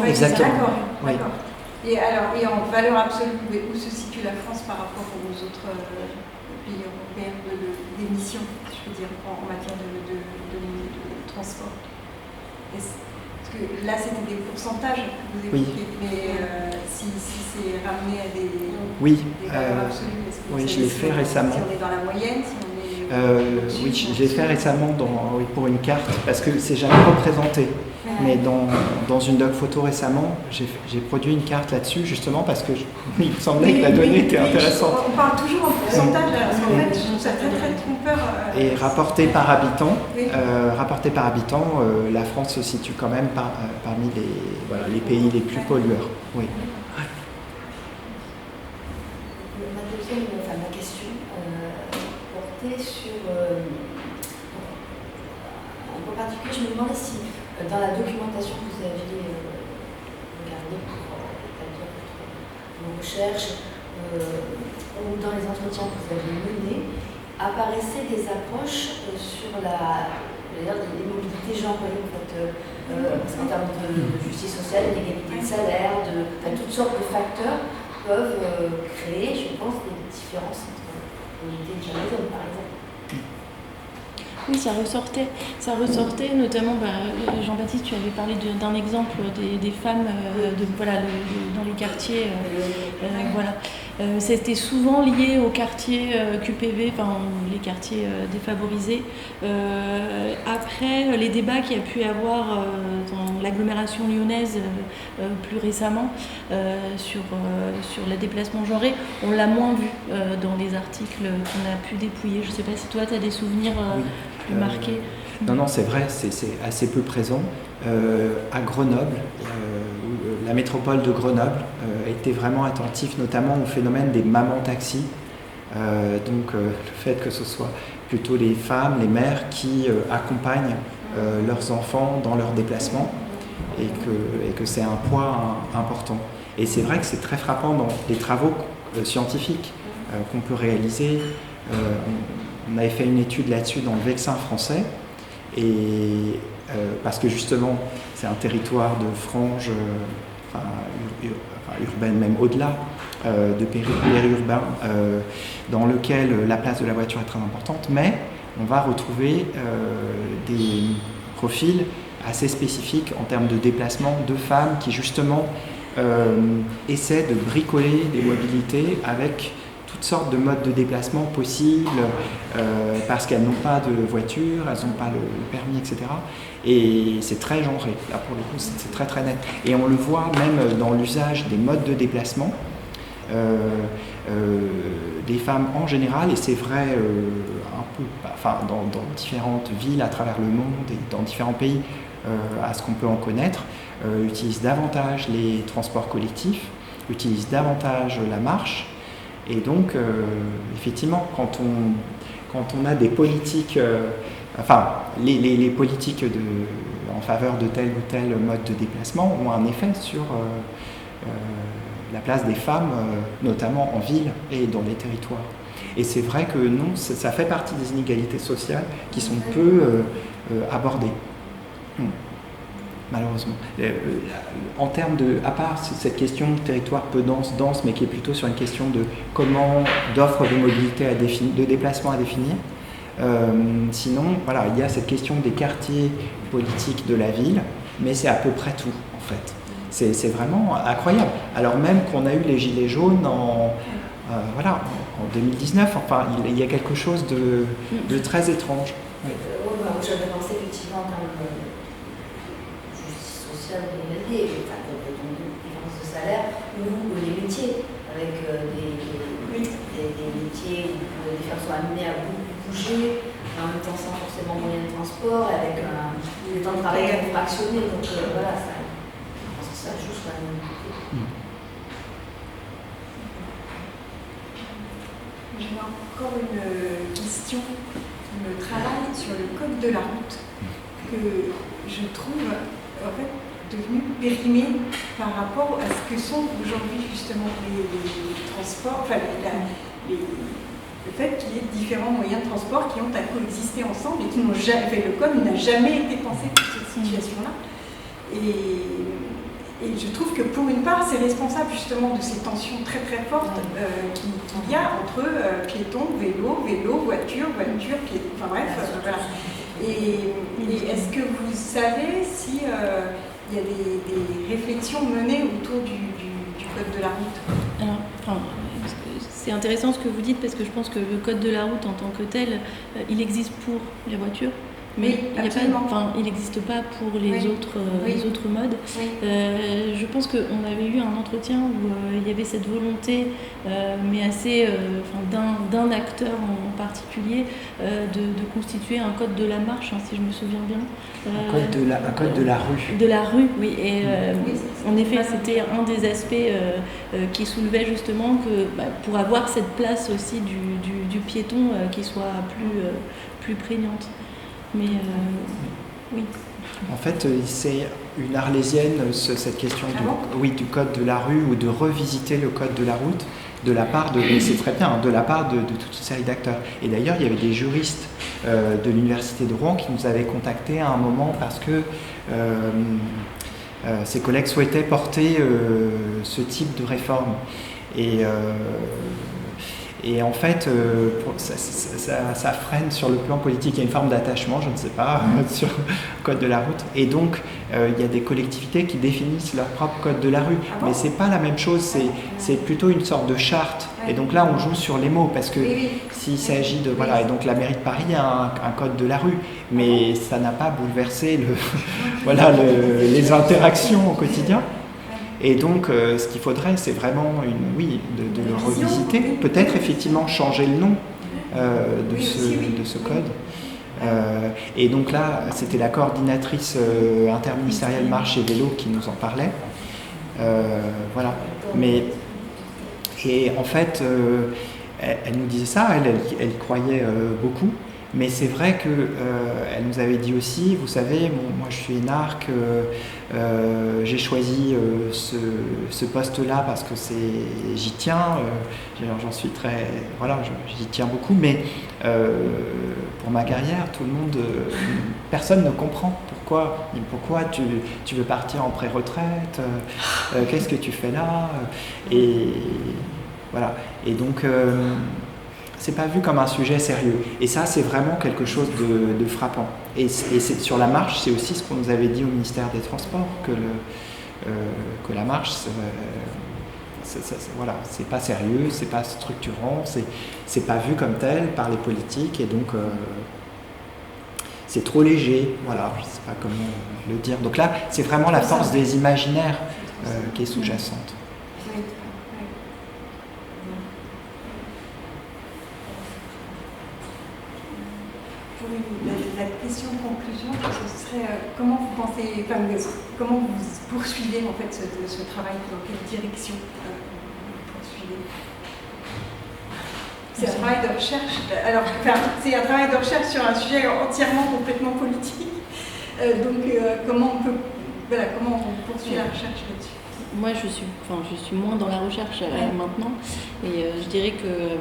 Exactement. Oui. Et en valeur absolue, où se situe la France par rapport aux autres pays européens d'émissions, je veux dire, en matière de transport? Parce que là, c'était des pourcentages que vous évoquiez, mais si c'est ramené à des valeurs absolues, est-ce que je l'ai fait récemment. Si on est dans la moyenne, si on est... je l'ai fait récemment pour une carte, parce que c'est jamais représenté. Mais dans une doc photo récemment, j'ai produit une carte là-dessus, justement parce que il me semblait que la donnée était intéressante. On parle toujours en pourcentage, parce qu'en fait, je trouve ça très très trompeur. Et rapporté par habitant, la France se situe quand même parmi les pays les plus pollueurs. Oui. Ma question portait sur... en particulier, je me demandais si dans la documentation que vous aviez regardée pour établir vos recherches, ou dans les entretiens que vous avez menés, apparaissaient des approches sur les mobilités genrées, en termes de justice sociale, d'égalité de salaire, toutes sortes de facteurs peuvent créer, je pense, des différences entre l'unité de genre et hommes, par exemple. Oui, ça ressortait notamment, Jean-Baptiste, tu avais parlé d'un exemple des femmes dans les quartiers. C'était souvent lié aux quartiers QPV, les quartiers défavorisés. Après, les débats qu'il y a pu y avoir dans l'agglomération lyonnaise plus récemment sur le déplacement genré, on l'a moins vu dans les articles qu'on a pu dépouiller. Je ne sais pas si toi, tu as des souvenirs plus marqués. Non, c'est vrai, c'est assez peu présent. À Grenoble, la métropole de Grenoble était vraiment attentive notamment au phénomène des mamans taxis. Donc le fait que ce soit plutôt les femmes, les mères qui accompagnent leurs enfants dans leurs déplacements, et que c'est un poids important. Et c'est vrai que c'est très frappant dans les travaux scientifiques qu'on peut réaliser. On avait fait une étude là-dessus dans le Vexin français, et parce que justement c'est un territoire de franges urbaine, même au-delà de périurbain, dans lequel la place de la voiture est très importante, mais on va retrouver des profils assez spécifiques en termes de déplacement de femmes qui justement essaient de bricoler des mobilités avec toutes sortes de modes de déplacement possibles, parce qu'elles n'ont pas de voiture, elles n'ont pas le permis, etc. Et c'est très genré, là pour le coup c'est très très net. Et on le voit même dans l'usage des modes de déplacement, des femmes en général, et c'est vrai un peu, dans différentes villes à travers le monde et dans différents pays, à ce qu'on peut en connaître, utilisent davantage les transports collectifs, utilisent davantage la marche. Et donc, effectivement, quand on a des politiques, les politiques en faveur de tel ou tel mode de déplacement ont un effet sur la place des femmes, notamment en ville et dans les territoires. Et c'est vrai que non, ça fait partie des inégalités sociales qui sont peu abordées. Malheureusement. En termes à part cette question de territoire peu dense, mais qui est plutôt sur une question d'offres de mobilité de déplacement à définir, sinon, voilà, il y a cette question des quartiers politiques de la ville, mais c'est à peu près tout, en fait. C'est vraiment incroyable. Alors même qu'on a eu les Gilets jaunes en 2019, enfin, il y a quelque chose de très étrange. Oui, j'avais pensé effectivement en termes de justice sociale de l'égalité, différence de salaire, ou les métiers, avec des métiers où les femmes sont amenées à bouger, en même temps sans forcément moyen de transport, avec des temps de travail fractionnés. Donc voilà, je pense que ça joue sur la même côté. J'ai encore une question qui me travaille sur le code de la route, que je trouve en fait devenu périmé par rapport à ce que sont aujourd'hui justement les transports, enfin le fait qu'il y ait différents moyens de transport qui ont à coexister ensemble et qui n'ont jamais, le code n'a jamais été pensé pour cette situation-là. Et je trouve que pour une part, c'est responsable justement de ces tensions très très fortes qu'il y a entre piétons, vélo, voiture, piéton, enfin bref, voilà. Et est-ce que vous savez si il y a des réflexions menées autour du code de la route? Alors, c'est intéressant ce que vous dites parce que je pense que le code de la route en tant que tel, il existe pour les voitures. Mais il n'existe pas pour les autres modes. Oui. Je pense qu'on avait eu un entretien où il y avait cette volonté, mais assez d'un acteur en particulier, de constituer un code de la marche, si je me souviens bien. Un code de la rue. De la rue, oui. Et en effet, c'était un des aspects qui soulevait justement que pour avoir cette place aussi du piéton qui soit plus prégnante. Mais oui. En fait, c'est une arlésienne, cette question du code de la rue ou de revisiter le code de la route de la part et c'est très bien, de la part de toute une série d'acteurs. Et d'ailleurs, il y avait des juristes de l'Université de Rouen qui nous avaient contactés à un moment parce que ses collègues souhaitaient porter ce type de réforme. Et en fait, ça freine sur le plan politique. Il y a une forme d'attachement, je ne sais pas, sur le code de la route. Et donc, il y a des collectivités qui définissent leur propre code de la rue. Mais ce n'est pas la même chose, c'est plutôt une sorte de charte. Et donc là, on joue sur les mots, parce que s'il s'agit de... Voilà, et donc la mairie de Paris a un code de la rue, mais ça n'a pas bouleversé les interactions au quotidien. Et donc, ce qu'il faudrait, c'est vraiment de le revisiter, peut-être effectivement changer le nom de ce code. Et donc là, c'était la coordinatrice interministérielle marche et vélo qui nous en parlait. Voilà. Et en fait, elle nous disait ça, elle y croyait beaucoup. Mais c'est vrai qu'elle nous avait dit aussi, vous savez, moi je suis énarque, j'ai choisi ce poste-là parce que j'y tiens, j'en suis très, j'y tiens beaucoup, mais pour ma carrière, personne ne comprend pourquoi tu veux partir en pré-retraite, qu'est-ce que tu fais là, et voilà, et donc c'est pas vu comme un sujet sérieux. Et ça, c'est vraiment quelque chose de frappant. Et c'est, sur la marche, c'est aussi ce qu'on nous avait dit au ministère des Transports, que la marche, c'est pas sérieux, c'est pas structurant, c'est pas vu comme tel par les politiques, et donc c'est trop léger, voilà, je sais pas comment le dire. Donc là, c'est vraiment la force des imaginaires qui est sous-jacente. Pour la question de conclusion, ce serait comment vous pensez, comment vous poursuivez en fait ce travail, dans quelle direction vous poursuivez? C'est un travail de recherche. Alors, c'est un travail de recherche sur un sujet entièrement complètement politique. Comment on poursuit la recherche là-dessus? Moi, je suis moins dans la recherche maintenant, et je dirais que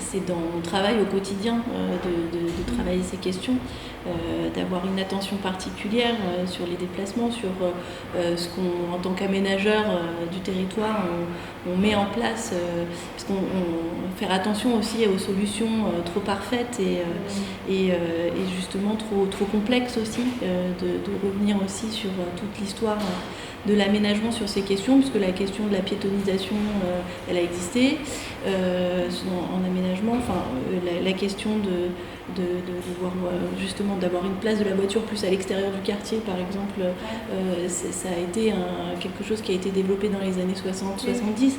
c'est dans mon travail au quotidien de travailler ces questions, d'avoir une attention particulière sur les déplacements, sur ce qu'on, en tant qu'aménageur du territoire, on met en place, parce qu'on faire attention aussi aux solutions trop parfaites et justement trop complexes aussi, de revenir aussi sur toute l'histoire de l'aménagement sur ces questions, puisque la question de la piétonisation, elle a existé en aménagement. La question de voir justement d'avoir une place de la voiture plus à l'extérieur du quartier, par exemple, ça a été quelque chose qui a été développé dans les années 60-70.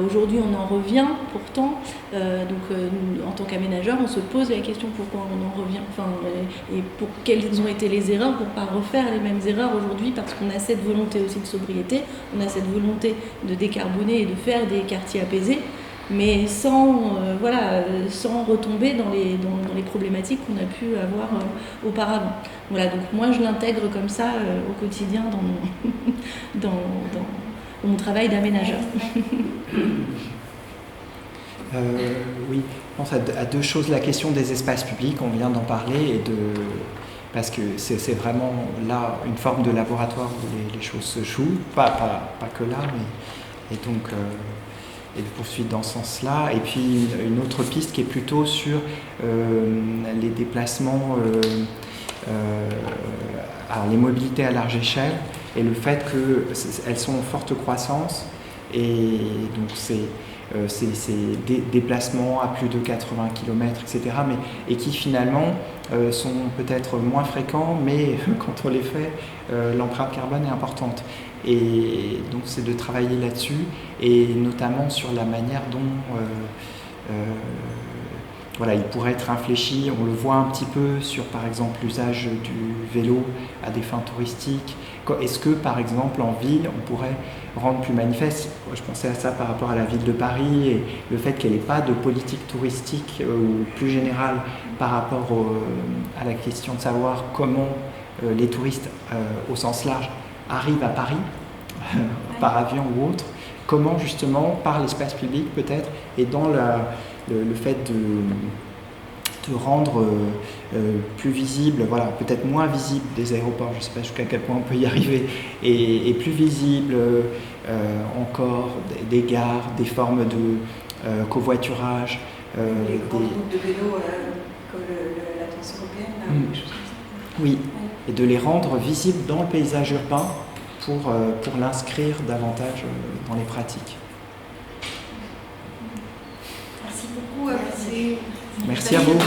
Aujourd'hui, on en revient pourtant. En tant qu'aménageur, on se pose la question pourquoi on en revient, et pour quelles ont été les erreurs, pour ne pas refaire les mêmes erreurs aujourd'hui, parce qu'on a cette volonté aussi de sobriété, on a cette volonté de décarboner et de faire des quartiers apaisés, mais sans retomber dans les problématiques qu'on a pu avoir auparavant. Voilà, donc moi je l'intègre comme ça au quotidien dans mon travail d'aménageur. Oui, je pense à deux choses. La question des espaces publics, on vient d'en parler, parce que c'est vraiment là une forme de laboratoire où les choses se jouent, pas que là, mais et de poursuite dans ce sens-là. Et puis une autre piste qui est plutôt sur les déplacements, les mobilités à large échelle, et le fait qu'elles sont en forte croissance, et donc ces déplacements à plus de 80 km, etc., et qui finalement sont peut-être moins fréquents, mais quand on les fait, l'empreinte carbone est importante. Et donc c'est de travailler là-dessus, et notamment sur la manière dont il pourrait être infléchi. On le voit un petit peu sur, par exemple, l'usage du vélo à des fins touristiques. Est-ce que, par exemple, en ville, on pourrait rendre plus manifeste, je pensais à ça par rapport à la ville de Paris, et le fait qu'elle n'ait pas de politique touristique ou plus générale par rapport à la question de savoir comment les touristes, au sens large, arrivent à Paris, par avion ou autre, comment justement, par l'espace public peut-être, et dans le fait de rendre plus visible, peut-être moins visible des aéroports, je ne sais pas jusqu'à quel point on peut y arriver, et plus visible encore des gares, des formes de covoiturage. Les grands groupes de vélos comme la Transeuropéenne, des choses comme ça. Oui, et de les rendre visibles dans le paysage urbain pour l'inscrire davantage dans les pratiques. Merci beaucoup. Merci à vous.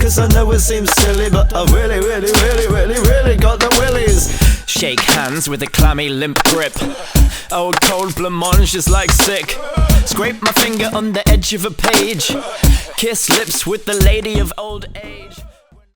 Cause I know it seems silly, but I've really got the willies. Shake hands with a clammy limp grip. Old cold blancmange is like sick. Scrape my finger on the edge of a page. Kiss lips with the lady of old age.